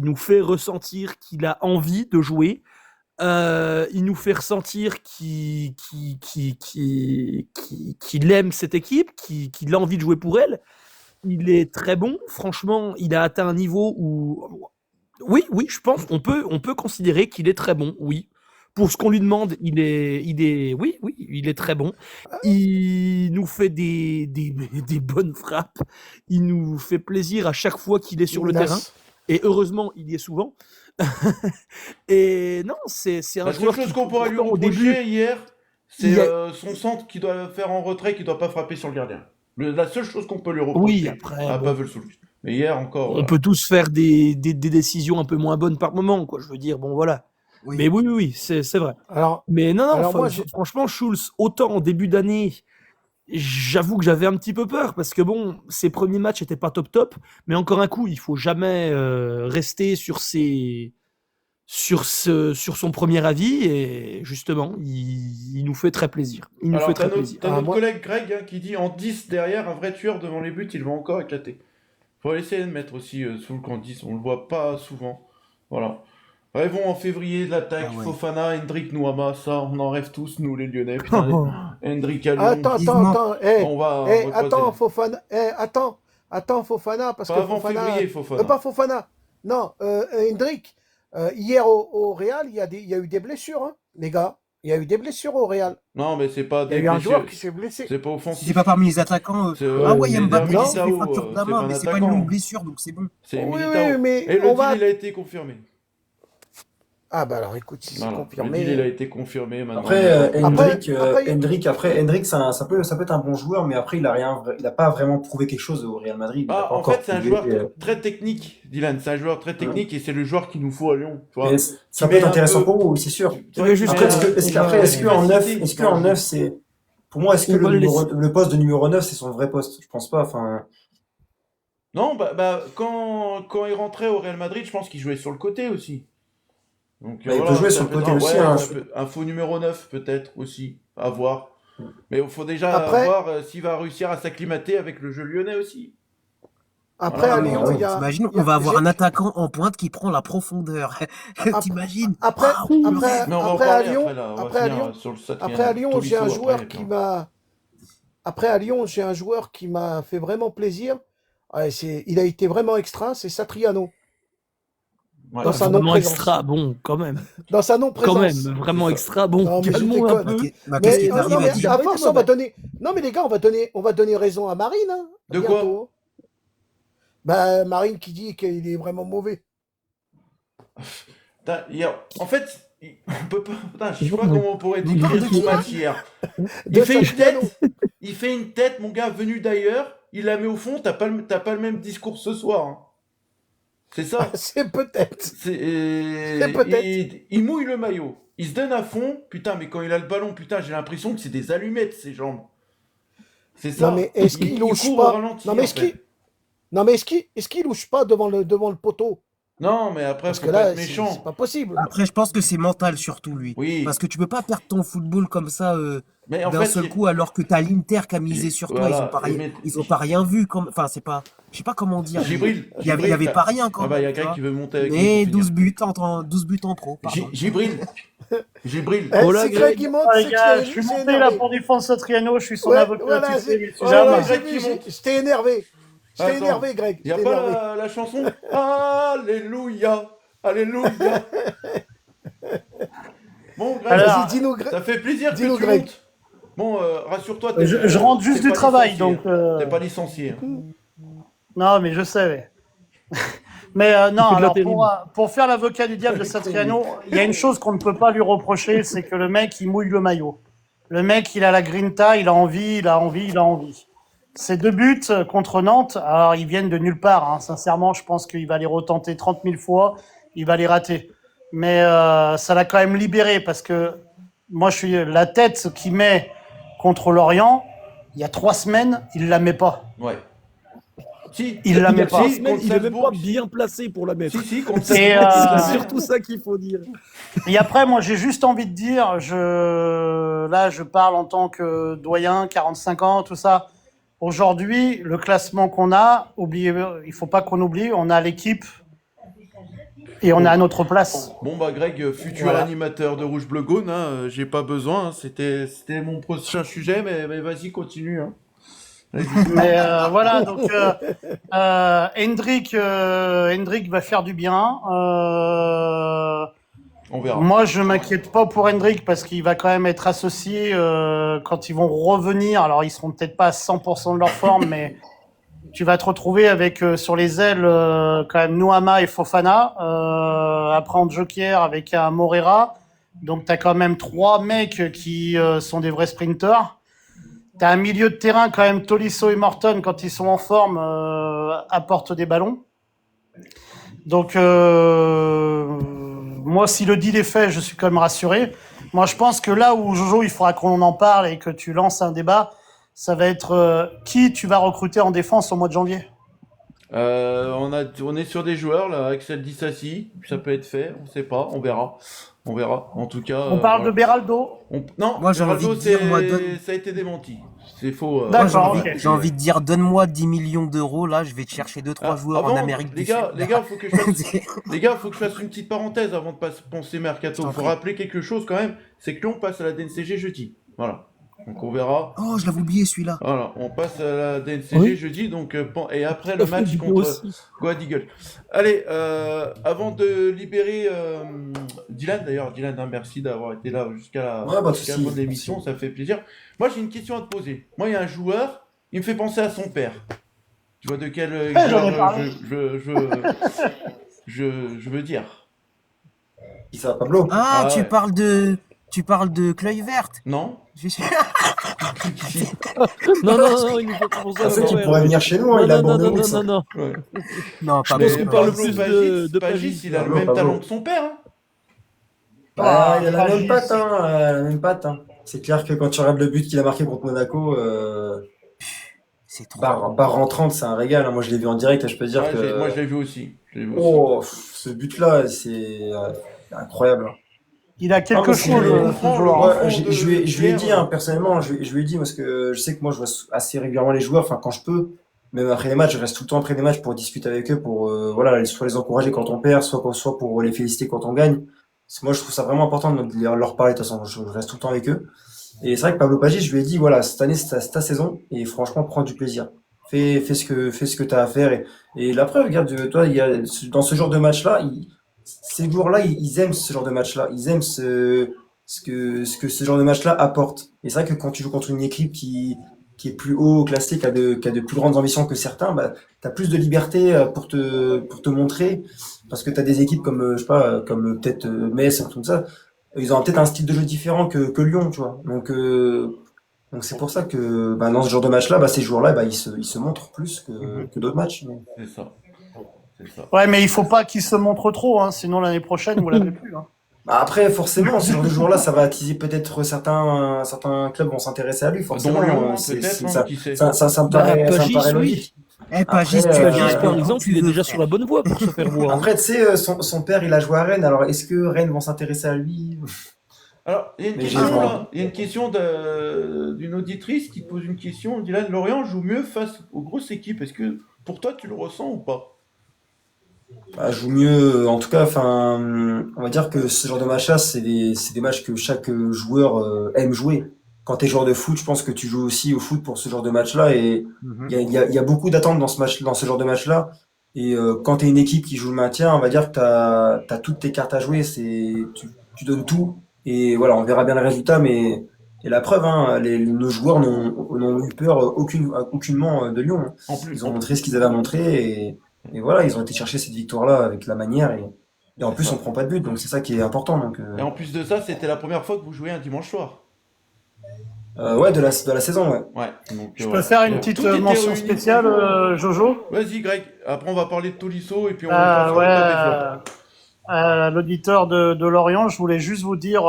nous fait ressentir qu'il a envie de jouer. Il nous fait ressentir qu'il aime cette équipe, qu'il a envie de jouer pour elle. Il est très bon. Franchement, il a atteint un niveau où... Oui, je pense qu'on peut considérer qu'il est très bon, oui. Pour ce qu'on lui demande, il est très bon. Il nous fait des bonnes frappes. Il nous fait plaisir à chaque fois qu'il est sur le terrain. Et heureusement, il y est souvent. Et non, c'est un La joueur seule chose qui, qu'on pourra lui pourtant, au début, reprocher hier, c'est il y a- son centre qui doit faire en retrait, qui doit pas frapper sur le gardien. La seule chose qu'on peut lui reprocher Oui, après, à bon, Pavel Souk. Mais hier encore. on peut tous faire des décisions un peu moins bonnes par moment, quoi. Je veux dire, bon, voilà. Oui. Mais oui, c'est vrai. Alors, Mais non, Alors moi, franchement, Schulz, autant en début d'année, j'avoue que j'avais un petit peu peur parce que bon, ses premiers matchs étaient pas top, mais encore un coup, il faut jamais rester sur son premier avis et justement, il nous fait très plaisir. Il nous Alors, fait t'as très plaisir. notre Moi, collègue Greg hein, qui dit en 10 derrière, un vrai tueur devant les buts, il va encore éclater. Faut essayer de mettre aussi sous le camp 10, on le voit pas souvent. Voilà. Rêvons en février de l'attaque, Ah ouais. Fofana, Hendrik, Nouama, ça, on en rêve tous, nous les Lyonnais. Putain, Hendrik à Lyon, attends, Vivement. on va attends, recroiser. Fofana, attends, Fofana, parce Pas que avant Fofana, février, Fofana. pas Fofana, non, Hendrik, hier au Real, il y a eu des blessures, hein, les gars. Il y a eu des blessures au Real. Non, mais c'est pas Il y a des eu un blessures, joueur qui s'est blessé. c'est pas Si offensif. c'est pas parmi les attaquants. C'est, Ah ouais, il y a c'est Mbappé David qui s'est fait Militao, fracture de la c'est main, pas un mais c'est pas une attaquant. longue blessure, donc c'est bon. C'est Oui, Militao. mais Et le on deal, va. il a été confirmé. Ah bah alors écoute, si c'est Voilà. Le confirmé. deal, il a été confirmé maintenant. Après, Après, Hendrik, ça peut être un bon joueur, mais après, il a pas vraiment prouvé quelque chose au Real Madrid. Il a Ah, pas en encore fait, c'est un prouvé, joueur très technique, Dylan. C'est un joueur très technique et c'est le joueur qu'il nous faut à Lyon. Tu vois. mais ça peut être met un intéressant peu- pour vous, c'est sûr. Tu vois, juste Après, que- est-ce qu'en neuf, vivacité, c'est, pour moi, est-ce que On va le le poste de numéro 9, c'est son vrai poste? Je pense pas, enfin, Non, quand il rentrait au Real Madrid, je pense qu'il jouait sur le côté aussi. Donc il peut jouer sur le côté aussi, hein. Un faux numéro 9 peut-être aussi, à voir. Mais il faut déjà Après- voir s'il va réussir à s'acclimater avec le jeu lyonnais aussi. après Ah, à mais Lyon, oui. il y a. T'imagines, il y a- on va avoir j'ai- un attaquant en pointe qui prend la profondeur. T'imagines? Après, Waouh, le après, rêve. Mais on va en après à parler Lyon, après là. On va après à finir Lyon, sur le stade. après à Lyon, j'ai un Tolisso joueur après, qui attends. m'a. Après à Lyon, j'ai un joueur qui m'a fait vraiment plaisir. Ouais, il a été vraiment extra, c'est Satriano. Ouais. Dans sa Vraiment non-présence. extra, bon, quand même. Dans sa Quand non-présence. même, vraiment C'est ça. extra. Bon, Non, mais je calmons un déconne. peu. Qu'est-ce Mais, qui non, t'arrive à mais dire? à force, on va donner. Non, mais les gars, on va donner raison à Marine. Hein, De bientôt. Bah, Marine qui dit qu'il est vraiment mauvais. Putain, en fait, on peut pas. Putain, je sais Ils pas vont- comment on pourrait Ils parlent décrire de son qui, match hier. De Il fait une Satriano. tête. Il fait une tête, mon gars, venu d'ailleurs. Il la met au fond. T'as pas le même discours ce soir. Hein. C'est ça. C'est peut-être. C'est peut-être. il mouille le maillot. Il se donne à fond. Putain, mais quand il a le ballon, putain, j'ai l'impression que c'est des allumettes, ses jambes. C'est ça. Non, mais est-ce qu'il louche court pas au ralenti, Non, mais en est-ce fait. qu'il louche pas devant le poteau? Non, mais après, Parce faut que pas là, être c'est méchant. pas possible. Après, je pense que c'est mental surtout, lui. Oui. Parce que tu peux pas perdre ton football comme ça Mais en d'un fait, seul coup, alors que t'as l'Inter qui a misé sur toi. Voilà. Ils ont pas rien vu. Enfin, c'est pas. Je sais pas comment dire. Gibril. Il y avait pas rien quand Ah bah, même. il y a tu quelqu'un vois. qui veut monter avec Mais nous, 12 buts en trop. Pardon. Gibril. Gibril. Eh, Oh là, c'est Greg. Greg qui monte, Ah, les c'est gars, que je suis c'est monté là énervé. pour défendre Satriano, je suis son Ouais, avocat, voilà, tu sais, c'est- messieurs, voilà, dames. Greg j'ai qui vu, monte. j'étais énervé. J'étais Attends. énervé, Greg. Il n'y a J'étais pas énervé. la chanson Alléluia. Alléluia. Bon, Greg, Alors, Vas-y, dis-nous, Greg. ça fait plaisir que tu dis-nous, Greg. montes. Bon, rassure-toi. Je rentre juste t'es du pas travail, licencié, donc. hein. T'es pas licencié. hein. Non, mais je sais. Mais non, fait de alors l'intérim. pour faire l'avocat du diable de Satriano, il y a une chose qu'on ne peut pas lui reprocher, c'est que le mec, il mouille le maillot. Le mec, il a la grinta, il a envie. Ces 2 buts contre Nantes, alors ils viennent de nulle part. Hein. Sincèrement, je pense qu'il va les retenter 30 000 fois, il va les rater. Mais ça l'a quand même libéré parce que moi, je suis la tête qu'il met contre Lorient. Il y a 3 semaines, il la met pas. Ouais. Si, Il la Il y a met pas. 3 semaines, contre il est même pas Salzbourg. bien placé pour la mettre. Si, contre Et, Salzbourg. C'est surtout ça qu'il faut dire. Et après, moi, j'ai juste envie de dire, là, je parle en tant que doyen, 45 ans, tout ça. Aujourd'hui, le classement qu'on a, il faut pas qu'on oublie, on a l'équipe et on est à notre place. Bon bah Greg, futur Voilà. animateur de Rouge Bleu Gaune, hein, j'ai pas besoin, hein, c'était mon prochain sujet, mais vas-y continue. Hein. Vas-y. Mais voilà, donc Hendrik va faire du bien. On verra. Moi, je m'inquiète pas pour Hendrik parce qu'il va quand même être associé quand ils vont revenir. Alors, ils seront peut-être pas à 100% de leur forme, mais tu vas te retrouver avec sur les ailes quand même Nouama et Fofana. Après en joker avec un Morera. Donc, tu as quand même 3 mecs qui sont des vrais sprinters. Tu as un milieu de terrain quand même, Tolisso et Morton, quand ils sont en forme, apportent des ballons. Donc, moi, si le deal est fait, je suis quand même rassuré. Moi, je pense que là où, Jojo, il faudra qu'on en parle et que tu lances un débat, ça va être qui tu vas recruter en défense au mois de janvier? On est sur des joueurs là, Axel Disasi, ça peut être fait, on sait pas, on verra. On verra. En tout cas. On parle de voilà. Beraldo. Non, Moi, j'ai Beraldo, envie de dire, moi, ça a été démenti. C'est faux. D'accord, Moi, j'ai envie, ok. j'ai envie de dire, donne-moi 10 millions d'euros, là, je vais te chercher 2-3 joueurs en Avant, Amérique les du gars, Sud. les gars, faut que je fasse, les gars, faut que je fasse une petite parenthèse avant de penser mercato. Je t'en Faut prie. rappeler quelque chose quand même, c'est que Lyon passe à la DNCG jeudi. Voilà. Donc on verra. Oh, je l'avais oublié celui-là. Voilà, on passe à la DNCG Oui. jeudi, donc et après le match Moi contre aussi. Goa Eagles. Allez, avant de libérer Dylan, d'ailleurs, Dylan, hein, merci d'avoir été là jusqu'à la, Ouais, pas de jusqu'à la souci. fin de l'émission, ça fait plaisir. Moi, j'ai une question à te poser. Moi, il y a un joueur, il me fait penser à son père. Tu vois de quel j'en ai joueur parlé. je veux dire? Qui ça, Pablo? Ah, Ah tu ouais. parles de Cleuil Verte. Non? Je suis- Non, il nous fait pas penser à C'est son qu'il père. pourrait venir chez nous, hein, il a Non, abandonné non, ça. non. Ouais. Non, Je pas pense bon. qu'on parle Pablo plus Pagis, de Pagis, Pagis. il a le Pablo, même Pablo. talent que son père. Hein. Bah, il a la Pagis. même patte, hein, la même patte, hein. C'est clair que quand tu regardes le but qu'il a marqué contre Monaco, C'est trop. barre rentrante, c'est un régal, hein. Moi, je l'ai vu en direct et je peux dire Ouais, que. moi, je l'ai vu aussi. Je l'ai vu aussi. Oh, ce but-là, c'est incroyable. Il a Ah, quelque moi, c'est- chose, le ce comprends, joueur. le Ouais, comprends. je lui ai dit, hein, personnellement, je lui ai dit, parce que je sais que moi, je vois assez régulièrement les joueurs, enfin, quand je peux, même après les matchs, je reste tout le temps après les matchs pour discuter avec eux, pour, voilà, soit les encourager quand on perd, soit pour les féliciter quand on gagne. Moi, je trouve ça vraiment important de leur parler, de toute façon, je reste tout le temps avec eux. Et c'est vrai que Pablo Pagis, je lui ai dit, voilà, cette année, c'est ta saison, et franchement, prends du plaisir. Fais ce que t'as à faire, et la preuve, regarde, toi, dans ce genre de match-là, ces joueurs-là, ils aiment ce genre de match-là, ils aiment ce que ce genre de match-là apporte. Et c'est vrai que quand tu joues contre une équipe qui est plus haut classée, qui a de plus grandes ambitions que certains, bah, t'as plus de liberté pour te montrer, parce que t'as des équipes comme, je sais pas, comme peut-être Metz, un truc comme ça, ils ont peut-être un style de jeu différent que Lyon, tu vois. Donc c'est pour ça que bah, dans ce genre de match-là, bah, ces joueurs-là, bah, ils se montrent plus que d'autres matchs. C'est ça. C'est ça. Ouais, mais il faut pas qu'il se montre trop, hein, sinon l'année prochaine, vous l'avez plus. Hein. Bah, après, forcément, ce genre de joueur-là, ça va attiser peut-être certains clubs vont s'intéresser à lui, forcément. Dont Lyon, C'est- peut-être, c'est- hein, ça, qui sait. ça, ça, ça me Bah, paraît, ça me Pagis, paraît oui. logique. Eh, Pagis, Après, tu Pagis, viens Par quand exemple, tu il est veux, déjà frère. sur la bonne voie pour se faire voir. Après, tu sais, son père, il a joué à Rennes, alors est-ce que Rennes vont s'intéresser à lui? Alors, il y a une Mais question, j'ai- là. Il y a une question d'une auditrice qui te pose une question. Dylan, Lorient joue mieux face aux grosses équipes. Est-ce que pour toi, tu le ressens ou pas? Bah, joue mieux, en tout cas, enfin, on va dire que ce genre de match-là, c'est des matchs que chaque joueur aime jouer. Quand t'es joueur de foot, je pense que tu joues aussi au foot pour ce genre de match-là, et Mhm. il y a beaucoup d'attentes dans ce genre de match-là. Et quand t'es une équipe qui joue le maintien, on va dire que t'as toutes tes cartes à jouer, tu donnes tout. Et voilà, on verra bien le résultat, mais et la preuve, hein, nos joueurs n'ont eu peur aucunement de Lyon, hein. En plus, Ils ont montré ce qu'ils avaient à montrer, et voilà, ils ont été chercher cette victoire-là avec la manière, et en C'est plus, ça. on prend pas de but, donc c'est ça qui est important. Donc, Et en plus de ça, c'était la première fois que vous jouez un dimanche soir. ouais, de la saison, ouais. Ouais. Donc, Je peux voilà. faire une Donc, petite tout était mention réuni spéciale, pour vous. Jojo. Vas-y, Greg. Après, on va parler de Tolisso et puis on va Ah, faire sur ouais, le top des flops. à l'auditeur de Lorient, je voulais juste vous dire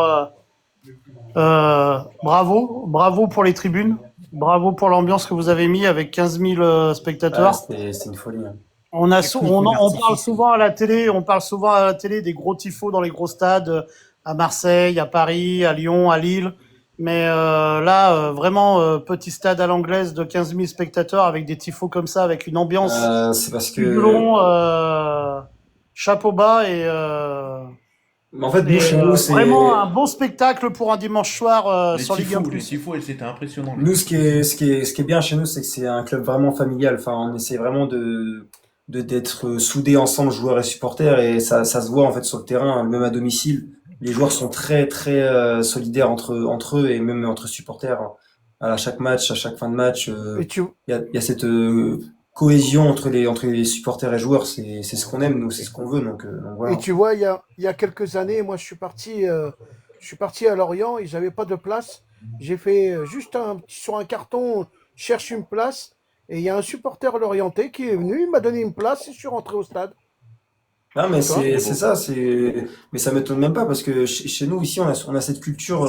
bravo pour les tribunes, bravo pour l'ambiance que vous avez mis avec 15 000 Ah, spectateurs. c'était une folie, hein. On a Technique, on l'artifice. parle souvent à la télé, des gros tifos dans les gros stades à Marseille, à Paris, à Lyon, à Lille. Mais là, vraiment, petit stade à l'anglaise de 15 000 spectateurs avec des tifos comme ça, avec une ambiance C'est parce que, Hulon, chapeau bas mais en fait, nous, chez nous, c'est, vraiment un bon spectacle pour un dimanche soir Les sur Ligue 1+. les tifos, c'était impressionnant. nous, ce qui est bien chez nous, c'est que c'est un club vraiment familial. Enfin, on essaie vraiment d'être soudés ensemble, joueurs et supporters, et ça se voit, en fait, sur le terrain, même à domicile. Les joueurs sont très, très, solidaires entre eux et même entre supporters. À chaque match, à chaque fin de match, Et tu, il y a cette, cohésion entre les supporters et joueurs. C'est ce qu'on aime, nous, c'est ce qu'on veut. Donc voilà. et tu vois, il y a quelques années, moi, je suis parti à Lorient et j'avais pas de place. J'ai fait juste sur un carton, cherche une place. Et il y a un supporter lorientais qui est venu, il m'a donné une place et je suis rentré au stade. Ah, mais Tu vois, c'est ça, mais ça m'étonne même pas parce que chez nous, ici, on a cette culture,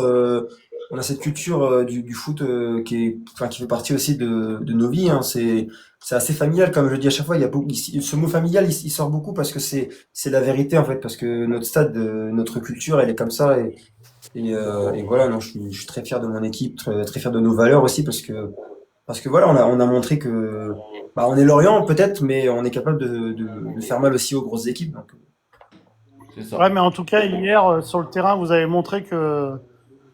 on a cette culture du foot qui fait partie aussi de nos vies. Hein. C'est assez familial, comme je le dis à chaque fois. Il y a beaucoup, ce mot familial, il sort beaucoup parce que c'est la vérité en fait, parce que notre stade, notre culture, elle est comme ça. Et voilà, non, je suis très fier de mon équipe, très, très fier de nos valeurs aussi, parce que voilà, on a montré que on est Lorient peut-être, mais on est capable de faire mal aussi aux grosses équipes. Donc, C'est ça. Ouais, mais en tout cas, hier, sur le terrain, vous avez montré que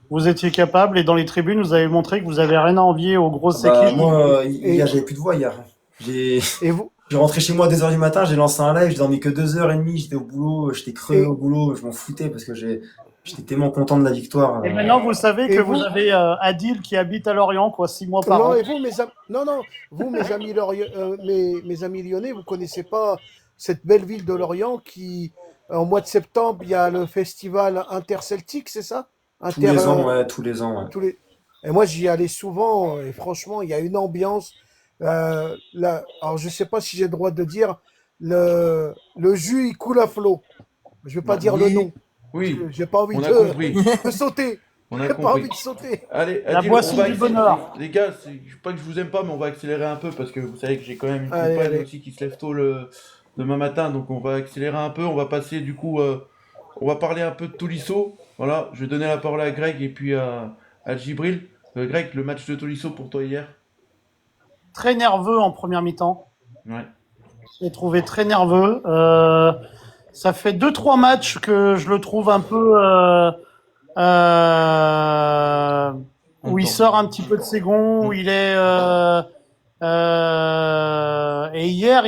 vous étiez capable, et dans les tribunes, vous avez montré que vous avez rien à envier aux grosses équipes. moi, Et, hier, j'avais plus de voix hier. J'ai, et vous, je suis rentré chez moi à 2h du matin, j'ai lancé un live, j'ai dormi que 2h30, j'étais au boulot, j'étais crevé et, au boulot, je m'en foutais parce que j'étais tellement content de la victoire. Et maintenant, vous savez et que vous, vous avez Adil qui habite à Lorient, quoi, 6 mois par non, an. et vous, non, vous, mes amis lyonnais, vous connaissez pas cette belle ville de Lorient qui, en mois de septembre, il y a le festival interceltique, c'est ça? Tous Inter, les ans, ouais, tous les ans, ouais. tous les... Et moi, j'y allais souvent, et franchement, il y a une ambiance. Là, alors, je sais pas si j'ai le droit de dire, le jus, il coule à flot. Je vais pas Bah, dire le nom, parce oui, que j'ai pas envie on a de, compris. de sauter. On a J'ai pas envie compris. de sauter. Allez, La Adil, boisson du bonheur. Les gars, pas que je vous aime pas, mais on va accélérer un peu parce que vous savez que j'ai quand même une Allez, compagne allez. aussi qui se lève tôt demain matin, donc on va accélérer un peu. On va passer du coup, on va parler un peu de Tolisso. Voilà, je vais donner la parole à Greg et puis à Djibril. Greg, le match de Tolisso pour toi hier? Très nerveux en première mi-temps. Ouais. Je l'ai trouvé très nerveux. Ça fait 2-3 matchs que je le trouve un peu où il sort un petit peu de ses gonds, où il est et hier,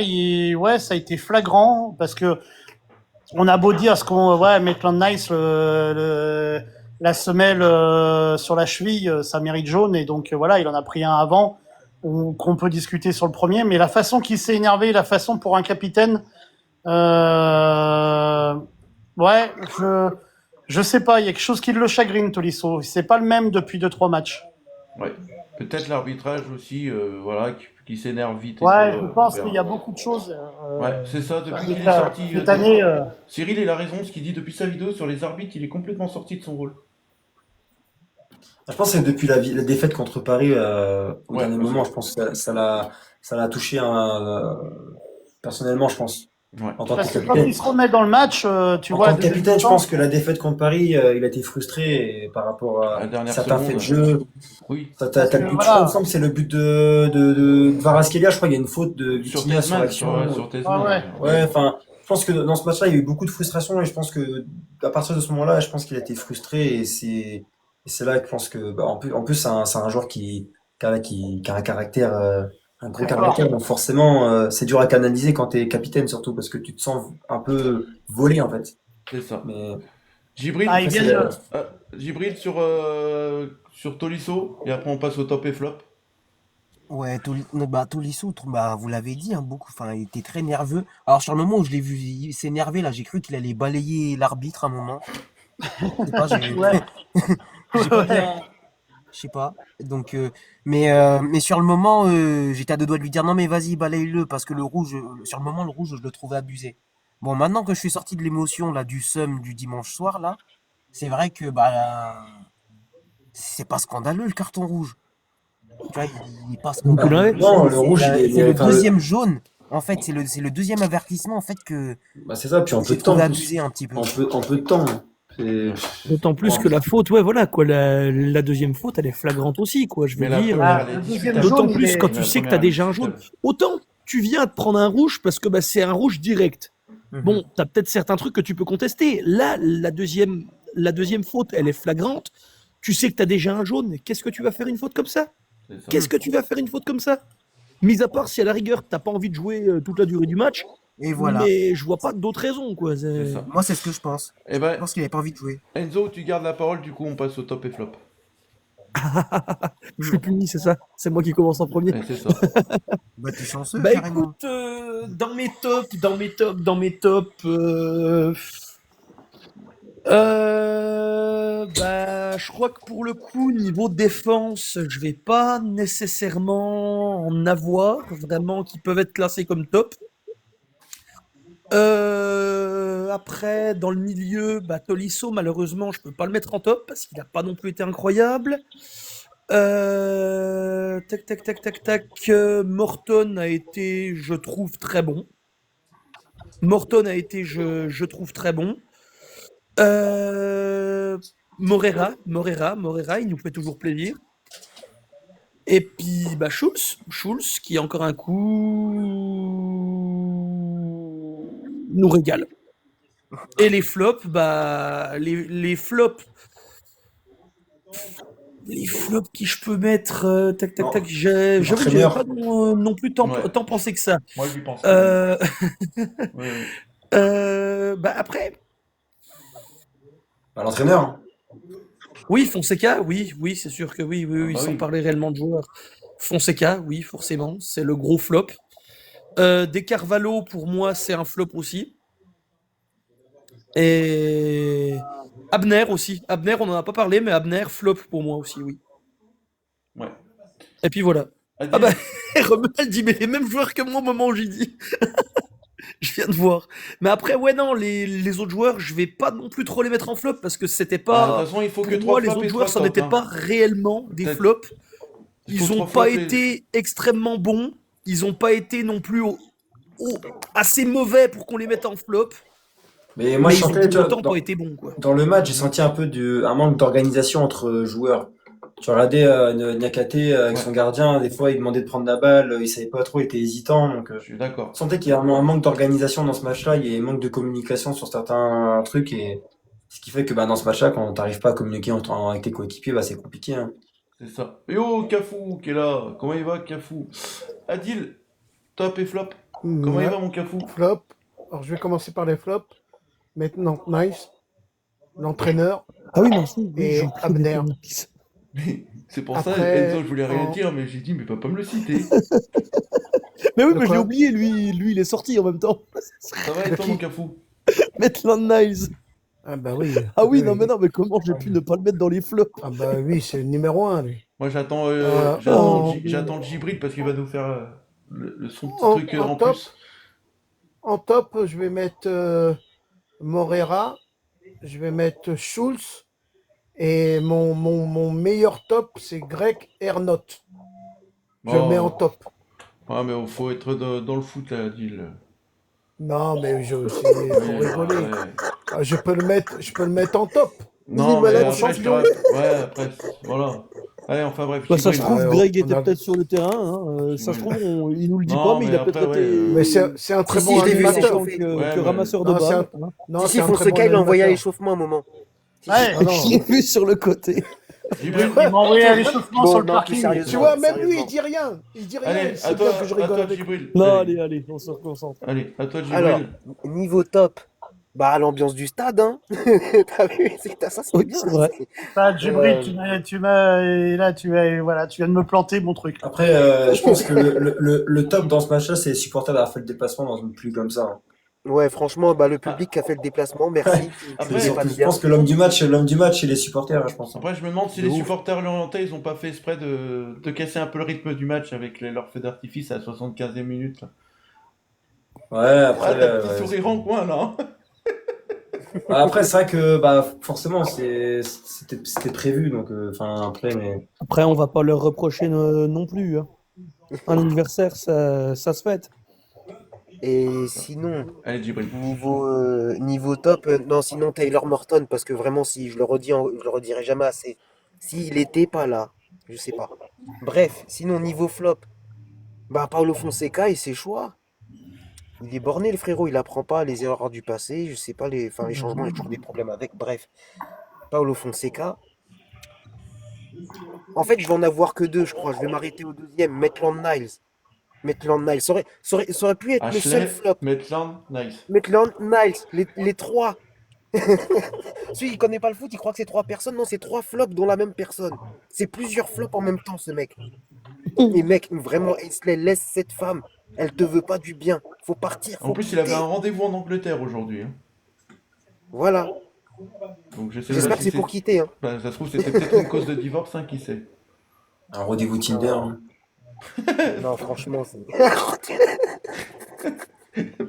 ouais, ça a été flagrant parce que on a beau dire ce qu'on, ouais, Maitland Nice, la semelle sur la cheville, ça mérite jaune, et donc voilà, il en a pris un avant, qu'on peut discuter sur le premier, mais la façon qu'il s'est énervé, la façon pour un capitaine, ouais, je sais pas, il y a quelque chose qui le chagrine, Tolisso. C'est pas le même depuis 2-3 matchs. Ouais. Peut-être l'arbitrage aussi, voilà, qui s'énerve vite et Ouais, tout, je on pense verra. qu'il y a beaucoup de choses. Ouais, c'est ça, depuis qu'il est Cette sorti. cette année, Cyril, il a raison, ce qu'il dit depuis sa vidéo sur les arbitres, il est complètement sorti de son rôle. Je pense que c'est depuis la défaite contre Paris au Ouais, dernier aussi. moment, je pense que ça l'a touché personnellement, je pense, Ouais. en tant que parce que quand capitaine. il se remet dans le match, tu En vois, tant que deuxième capitaine, je mi-temps, pense que la défaite contre Paris, il a été frustré par rapport À la à dernière certains faits de seconde. jeu. Oui. T'as parce le que but, je crois, il me voilà. semble, c'est le but de Kvaratskhelia, je crois, il y a une faute de Sur Vitinha sur Tezman, l'action. sur Ouais, Tezman. ouais. Ouais, enfin, je pense que dans ce match-là, il y a eu beaucoup de frustration et je pense que à partir de ce moment-là, je pense qu'il a été frustré et c'est là que je pense que, en plus, c'est un joueur qui a un caractère, un gros Très fort. caractère, donc forcément, c'est dur à canaliser quand t'es capitaine, surtout parce que tu te sens un peu volé, en fait. C'est ça. Mais Djibril, Ah, ils après, c'est viennent de... Djibril sur Tolisso, et après on passe au top et flop. Ouais, Tolisso, vous l'avez dit, hein, beaucoup. Enfin, il était très nerveux. Alors, sur le moment où je l'ai vu s'énerver, là, j'ai cru qu'il allait balayer l'arbitre à un moment. Je sais pas, Ouais, j'ai pas ouais. bien. Je sais pas. Donc, mais sur le moment, j'étais à deux doigts de lui dire non, mais vas-y, balaye-le, parce que le rouge, sur le moment, le rouge, je le trouvais abusé. Bon, maintenant que je suis sorti de l'émotion, là, du seum du dimanche soir, là, c'est vrai que, c'est pas scandaleux, le carton rouge. Tu vois, il est pas scandaleux. non, le rouge, C'est le enfin, deuxième jaune. En fait, c'est le deuxième avertissement, en fait, que c'est ça, puis en peu j'ai de temps, trouvé en plus. abusé un petit peu. En peu de temps. C'est, D'autant plus bon, que la faute, ouais, voilà, quoi. La deuxième faute, elle est flagrante aussi, quoi. Je veux Mais la dire. première, Ah, elle est le deuxième discutable. jaune, D'autant il plus est... quand tu La sais que première, t'as elle est déjà un jaune. discutable. Autant tu viens de prendre un rouge parce que c'est un rouge direct. Mhm. Bon, t'as peut-être certains trucs que tu peux contester. Là, la deuxième faute, elle est flagrante. Tu sais que t'as déjà un jaune. Qu'est-ce que tu vas faire une faute comme ça? C'est ça. Qu'est-ce que tu vas faire une faute comme ça? Mis à part si à la rigueur, t'as pas envie de jouer toute la durée du match. Et voilà. Mais je vois pas d'autres raisons, quoi. C'est ça. Moi, c'est ce que je pense. Eh Je ben, pense qu'il avait pas envie de jouer. Enzo, tu gardes la parole, du coup on passe au top et flop. Je suis puni, c'est ça. C'est moi qui commence en premier. Ouais, c'est ça. Bah, t'es chanceux, Bah carrément. écoute, dans mes tops, je crois que pour le coup, niveau défense, je vais pas nécessairement en avoir vraiment qui peuvent être classés comme top. Après, dans le milieu, bah, Tolisso, malheureusement, je peux pas le mettre en top parce qu'il n'a pas non plus été incroyable. Tac, tac, tac, tac, tac. Morton a été, je trouve, très bon. Morton a été, je trouve, très bon. Morera, il nous fait toujours plaisir. Et puis, bah, Schulz, qui encore un coup nous régale. Et les flops, bah, les flops qui je peux mettre, tac, tac, Non, tac, j'avoue que j'avais l'entraîneur. pas non plus tant Ouais. pensé que ça. Moi, j'y pense. Euh, Ouais, ouais. bah, après, Bah, l'entraîneur. Hein. oui, Fonseca, oui, c'est sûr que oui, Ah bah sans oui. parler réellement de joueurs. Fonseca, oui, forcément, c'est le gros flop. De Carvalho, pour moi, c'est un flop aussi. Et Abner aussi. Abner, on n'en a pas parlé, mais Abner, flop pour moi aussi, oui. Ouais. Et puis voilà. Adil, Ah bah, Remel dit, mais les mêmes joueurs que moi au moment où j'y dis. Je viens de voir. Mais après, ouais, non, les autres joueurs, je vais pas non plus trop les mettre en flop parce que c'était de toute pas. façon, il faut que Pour 3 moi, les flops autres et 3 joueurs, ça tops. n'était Hein. pas réellement des Peut-être. flops. Il faut Ils ont 3 pas flops et- été extrêmement bons. Ils ont pas été non plus assez mauvais pour qu'on les mette en flop. Mais moi, Mais je ils ont sentais, tu pour vois, autant pas été bons, quoi. dans le match, j'ai senti un peu un manque d'organisation entre joueurs. Tu regardais Niakate avec Ouais. son gardien, des fois il demandait de prendre la balle, il savait pas trop, il était hésitant. Donc, Je suis d'accord. je sentais qu'il y a un manque d'organisation dans ce match-là, il y a un manque de communication sur certains trucs, et ce qui fait que bah, dans ce match-là, quand t'arrives pas à communiquer avec tes coéquipiers, bah, c'est compliqué. Hein. C'est ça. Yo, Cafou, qui est là. Comment il va, Cafou? Adil, top et flop. Comment il Ouais, va, mon Cafou? flop. Alors, je vais commencer par les flops. Maintenant, Nice, l'entraîneur Ah oui, non, si, oui, et j'en prie, Abner. Mais c'est pour ça, Après, Enzo, je voulais rien en- dire, mais j'ai dit, mais pas me le citer. Mais oui, De mais je l'ai quoi oublié, lui, il est sorti en même temps. Ça va, et De toi, qui mon Cafou? Maitland Niles. Ah bah oui. Ah oui, oui. non, mais comment j'ai pu ne pas le mettre dans les flops? Ah bah oui, c'est le numéro 1, lui. Moi, j'attends En, j'attends le Gibril parce qu'il va nous faire son petit en, truc en en top, plus. en top, je vais mettre Morera, je vais mettre Schulz, et mon meilleur top, c'est Greg Ernot. Je le mets en Oh. top. Ouais, mais il faut être dans le foot, là, Adil. Non, mais faut Ouais, rigoler. ouais. Ah, je peux le mettre en top. Non, mais Malade après, je champion. dirais... Ouais, après, voilà. Allez, enfin bref, Bah, ça se Gibril. trouve, Ouais, Greg on était a- peut-être sur le terrain. Hein. Ça se trouve, il nous le dit Non, pas, mais il mais a peut-être après, été. ouais, Mais c'est un très Si, bon je l'ai vu animateur. s'échauffer. Ouais, que mais- ramasseur de Non, c'est balles. un- Hein. Non, Si, c'est un très Fonseca, bon il l'a envoyé à animateur. l'échauffement à un moment. Si, Ouais. Ah non. Je l'ai vu sur le côté. Gibril, Il m'a envoyé à l'échauffement Bon, sur le non, parking. plus sérieusement. Tu vois, même lui, Sérieusement. il dit rien. Il dit rien. allez, Il à sait toi, bien que je à rigole toi, avec lui. Gibril. Non, Allez, allez, on se reconcentre. allez, à toi, Gibril. Alors, niveau top, bah l'ambiance du stade, hein. T'as vu, ça c'était Oui, bien. c'est vrai. Ça, Djibril, Euh, tu viens de me planter mon truc. Après, je pense que le top dans ce match-là, c'est les supporters d'avoir fait le déplacement dans une pluie comme ça. Hein. Ouais, franchement, bah le public qui a fait le déplacement, merci. Après, C'est pas Je bien. pense que l'homme du match, c'est les supporters, hein, je pense. Après, je me demande si De les ouf. supporters lorientais, ils ont pas fait exprès de casser un peu le rythme du match avec leur feu d'artifice à la 75e minute. Là. Ouais, Ah, après, t'as petit ouais. sourire en coin, là. Hein. Après, c'est vrai que bah forcément, c'était prévu, donc enfin après, mais Après, on va pas leur reprocher non plus. Hein. Un anniversaire, ça se fête. Et sinon, Allez, Gibril. niveau top, non, sinon Taylor Morton, parce que vraiment, si je le redis, je le redirai jamais assez. S'il était pas là, je sais pas. Bref, sinon niveau flop, bah Paulo Fonseca et ses choix. Il est borné le frérot, il apprend pas les erreurs du passé, je sais pas les changements, il y a toujours des problèmes avec. Bref, Paulo Fonseca. En fait, je vais en avoir que deux, je crois. Je vais m'arrêter au deuxième. Maitland Niles. Maitland Niles. Ça aurait pu être le seul Ashley, flop. Maitland, nice. Maitland Niles. Les trois. Celui qui connaît pas le foot, il croit que c'est trois personnes. Non, c'est trois flops dont la même personne. C'est plusieurs flops en même temps, ce mec. Et mec, vraiment, Ainsley, laisse cette femme. Elle te veut pas du bien. Faut partir. En Faut plus, il avait quitter. un rendez-vous en Angleterre aujourd'hui. Hein. Voilà. Donc, je sais J'espère pas que si c'est pour quitter. Hein. Bah, ça se trouve, c'était peut-être une cause de divorce, hein, qui sait. un rendez-vous Tinder. Hein. Non, franchement, c'est.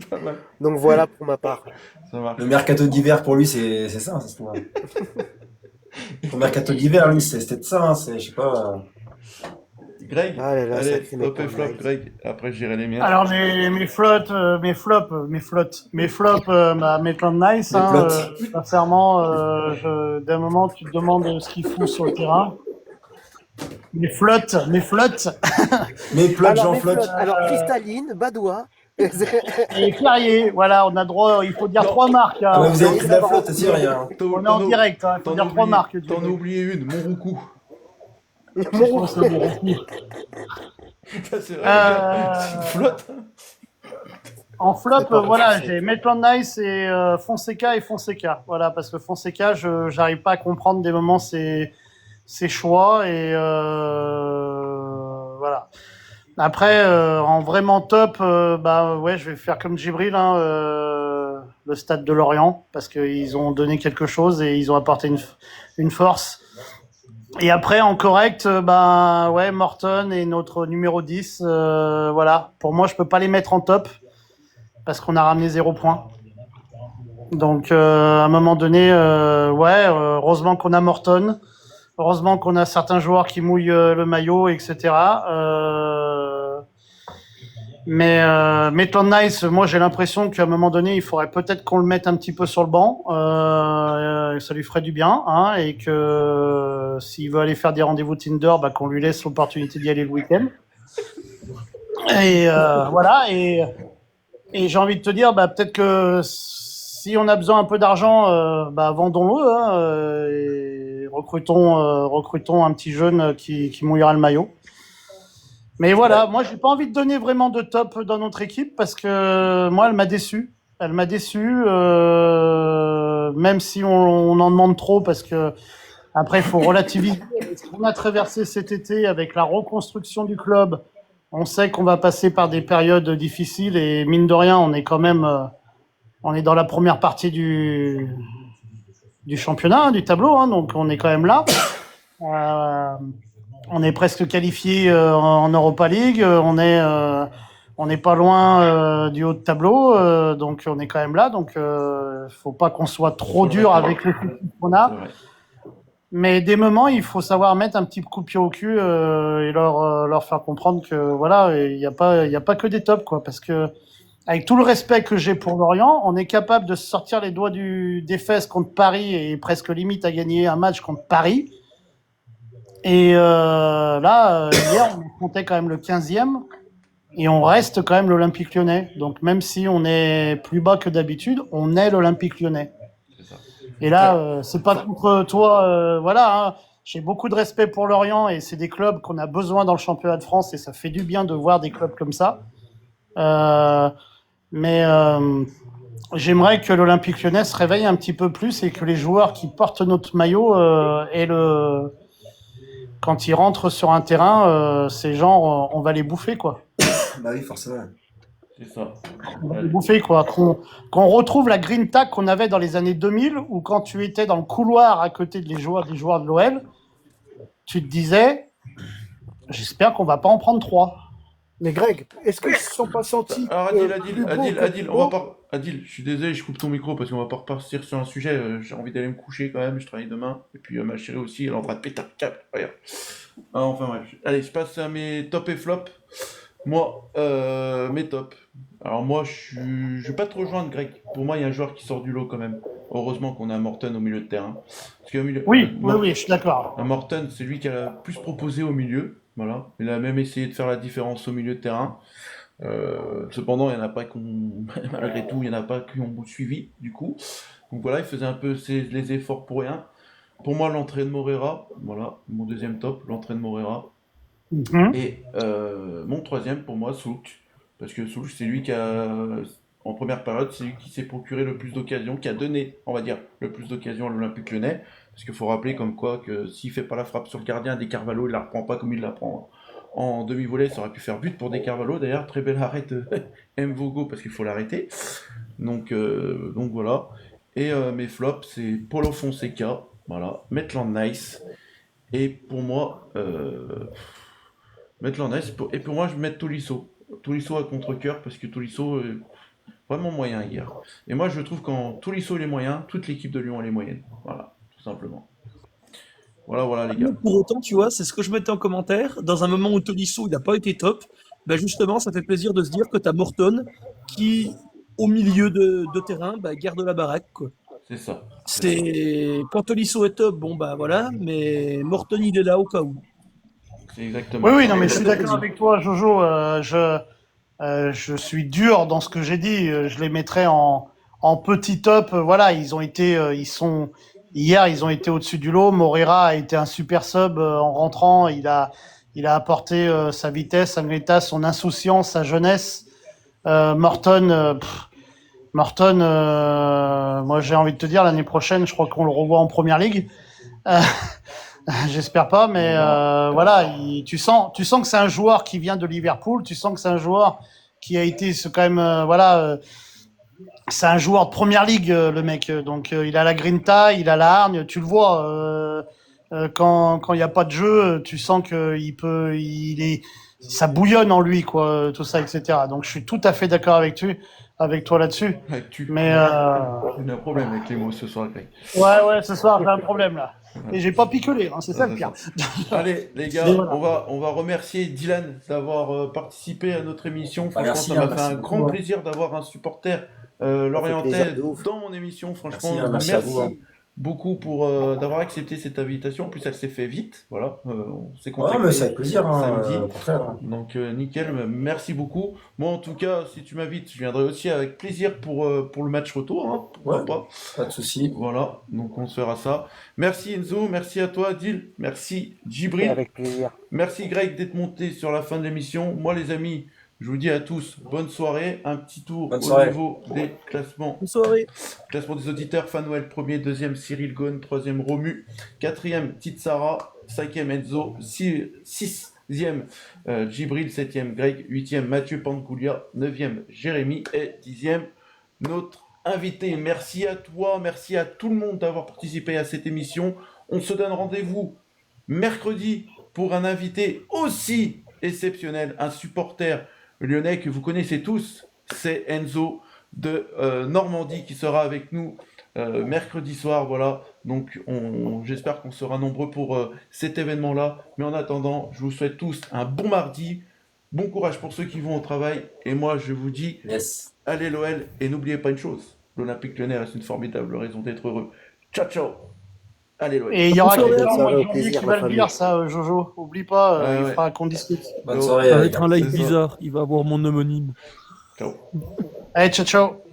Pas mal. Donc voilà pour ma part. Ça marche. Le mercato d'hiver pour lui, c'est ça, c'est ça. Le mercato d'hiver, lui, c'était ça, hein, je sais pas. Greg, Ah là là, allez, sacré top et Maitland flop, Niles. Greg. Après, j'irai les miens. Alors mes flops, Maitland Nice, Mes hein, plots. sincèrement, d'un moment tu te demandes ce qu'il fout sur le terrain. Mes flottes. Mes plots, Alors, Jean mes Flotte. flottes. Alors, Cristalline, Badois. Et Clarier, voilà, on a droit, il faut dire Non. 3 marques. Hein. Ah ouais, vous avez oui, pris de la d'abord, flotte aussi, rien. On est en direct, hein, il faut dire 3 marques. T'en as oublié une, Monroucou. Mon c'est bon. Ça, c'est vrai, c'est une flotte. En flop, C'est pas voilà, possible. j'ai Maitland Nice et Fonseca. Voilà, parce que Fonseca, j'arrive pas à comprendre des moments ses choix et voilà. Après, en vraiment top, bah ouais, je vais faire comme Djibril, hein, le Stade de Lorient, parce qu'ils ont donné quelque chose et ils ont apporté une force. Et après, en correct, bah ouais, Morton et notre numéro 10, voilà. Pour moi, je peux pas les mettre en top parce qu'on a ramené 0 points. Donc, à un moment donné, ouais, heureusement qu'on a Morton, heureusement qu'on a certains joueurs qui mouillent le maillot, etc. Mais Maitland Nice, moi j'ai l'impression qu'à un moment donné, il faudrait peut-être qu'on le mette un petit peu sur le banc. Ça lui ferait du bien, hein, et que s'il veut aller faire des rendez-vous Tinder, bah, qu'on lui laisse l'opportunité d'y aller le week-end. Et voilà. Et j'ai envie de te dire, bah, peut-être que si on a besoin un peu d'argent, bah, vendons-le, hein, et recrutons un petit jeune qui mouillera le maillot. Mais voilà, moi j'ai pas envie de donner vraiment de top dans notre équipe parce que moi elle m'a déçu. Elle m'a déçu, même si on en demande trop parce que après il faut relativiser. Ce qu'on a traversé cet été avec la reconstruction du club, on sait qu'on va passer par des périodes difficiles et mine de rien on est quand même, on est dans la première partie du championnat, hein, du tableau, hein, donc on est quand même là. On est presque qualifié en Europa League. On n'est pas loin du haut de tableau, donc on est quand même là. Donc, faut pas qu'on soit trop dur avec les équipes qu'on a. C'est vrai. Mais des moments, il faut savoir mettre un petit coup de pied au cul et leur faire comprendre que voilà, il y a pas que des tops, quoi. Parce que avec tout le respect que j'ai pour Lorient, on est capable de sortir les doigts des fesses contre Paris et presque limite à gagner un match contre Paris. Et là, hier, on comptait quand même le 15e et on reste quand même l'Olympique Lyonnais. Donc même si on est plus bas que d'habitude, on est l'Olympique Lyonnais. C'est ça. Et là, c'est pas contre toi, voilà. Hein, j'ai beaucoup de respect pour Lorient et c'est des clubs qu'on a besoin dans le championnat de France et ça fait du bien de voir des clubs comme ça. Mais j'aimerais que l'Olympique Lyonnais se réveille un petit peu plus et que les joueurs qui portent notre maillot aient quand ils rentrent sur un terrain, ces gens, on va les bouffer, quoi. Bah oui, forcément. C'est ça. On va les bouffer, quoi. Qu'on retrouve la green tag qu'on avait dans les années 2000, où quand tu étais dans le couloir à côté des joueurs de l'OL, tu te disais, j'espère qu'on va pas en prendre 3. Mais Greg, est-ce qu'ils ne se sont pas sentis Alors plus Adil, beaux que Adil, plus on va beaux pas... Adil, je suis désolé, je coupe ton micro parce qu'on va pas repartir sur un sujet. J'ai envie d'aller me coucher quand même, je travaille demain. Et puis ma chérie aussi, elle est en train de péter un câble. Regarde. Ah, enfin bref. Allez, je passe à mes top et flop. Moi, mes tops. Alors moi, je vais pas te rejoindre, Greg. Pour moi, il y a un joueur qui sort du lot quand même. Heureusement qu'on a Morton au milieu de terrain. Parce qu'au milieu... Oui, je suis d'accord. Morton, c'est lui qui a le plus proposé au milieu. Voilà. Il a même essayé de faire la différence au milieu de terrain. Cependant, il n'y en a pas malgré tout, il n'y en a pas qui ont suivi, du coup. Donc voilà, il faisait un peu les efforts pour rien. Pour moi, l'entrée de Morera, voilà, mon deuxième top, l'entrée de Morera. Mhm. Et mon troisième, pour moi, Souk. Parce que Souk, c'est lui qui a, en première période, c'est lui qui s'est procuré le plus d'occasions, qui a donné, on va dire, le plus d'occasions à l'Olympique Lyonnais. Parce qu'il faut rappeler comme quoi que s'il fait pas la frappe sur le gardien, Des Carvalho, il la reprend pas comme il la prend en demi-volée, ça aurait pu faire but pour Des Carvalho. D'ailleurs, très belle arrêt de Mvogo parce qu'il faut l'arrêter. Donc voilà. Et mes flops, c'est Paulo Fonseca, voilà, Maitland Nice. Et pour moi, Maitland Nice. Et pour moi, je vais mettre Tolisso. Tolisso à contre-cœur parce que Tolisso, Vraiment moyen hier. Et moi, je trouve quand Tolisso il est moyen, toute l'équipe de Lyon elle est moyenne. Voilà, tout simplement. Voilà les gars. Pour autant, tu vois, c'est ce que je mettais en commentaire. Dans un moment où Tolisso il n'a pas été top, bah justement, ça fait plaisir de se dire que tu as Morton qui, au milieu de terrain, bah, garde la baraque, quoi. C'est ça. C'est quand Tolisso est top, bon bah voilà, mais Morton il est là au cas où. C'est exactement. Oui, non, mais je suis d'accord avec toi, Jojo. Je suis dur dans ce que j'ai dit. Je les mettrais en petit top. Voilà, hier, ils ont été au-dessus du lot. Moreira a été un super sub en rentrant. Il a apporté sa vitesse, sa grinta, son insouciance, sa jeunesse. Morton, moi j'ai envie de te dire, l'année prochaine, je crois qu'on le revoit en première ligue. J'espère pas, mais voilà, tu sens que c'est un joueur qui vient de Liverpool. Tu sens que c'est un joueur qui a été, c'est quand même, c'est un joueur de première ligue, le mec. Donc il a la grinta, il a la hargne. Tu le vois quand il y a pas de jeu, tu sens que ça bouillonne en lui, quoi, tout ça, etc. Donc je suis tout à fait d'accord avec toi là-dessus. Mais J'ai un problème avec les mots ce soir, Greg. ouais, ce soir j'ai un problème là. Et j'ai pas picolé, hein, c'est ça le pire. Allez, les gars, Mais voilà. on va remercier Dylan d'avoir participé à notre émission. Franchement, merci, ça m'a hein, fait merci un grand beaucoup, hein. plaisir d'avoir un supporter plaisir lorientais de ouf. dans mon émission. Franchement, Merci à vous, hein. beaucoup pour d'avoir accepté cette invitation. En plus, elle s'est fait vite. Voilà, on s'est Ouais, contacté mais c'est avec plaisir, hein, samedi. au contraire, hein. Donc, nickel, merci beaucoup. Moi, en tout cas, si tu m'invites, je viendrai aussi avec plaisir pour le match retour. Hein, pourquoi Ouais. pas. Pas de souci. Voilà, donc on se fera ça. Merci Enzo, merci à toi Dil, merci Djibril, Avec plaisir. merci Greg d'être monté sur la fin de l'émission. Moi les amis, je vous dis à tous bonne soirée, un petit tour Bonne au soirée. niveau des classements. Bonne soirée. Classement des auditeurs, Fanuel premier, deuxième Cyril Ghosn, troisième Romu, quatrième Tite Sarah, cinquième Enzo, sixième Djibril, septième Greg, huitième Mathieu Pancoulia, neuvième Jérémy et dixième notre invité. Merci à toi, merci à tout le monde d'avoir participé à cette émission. On se donne rendez-vous mercredi pour un invité aussi exceptionnel, un supporter lyonnais que vous connaissez tous, c'est Enzo de Normandie qui sera avec nous mercredi soir. Voilà, donc j'espère qu'on sera nombreux pour cet événement-là. Mais en attendant, je vous souhaite tous un bon mardi, bon courage pour ceux qui vont au travail. Et moi, je vous dis, Yes. allez l'OL, et n'oubliez pas une chose, l'Olympique Lyonnais reste une formidable raison d'être heureux. Ciao, ciao. Allez l'OL. Et il y aura Bonne soirée, quelqu'un au au mois de janvier plaisir, qui ma va le famille. dire, ça, Jojo. Oublie pas, il Ouais. faudra qu'on discute. Bonne Oh, soirée. Ça va les être gars. un live C'est ça. bizarre. Il va avoir mon homonyme. Ciao. Allez, ciao, ciao.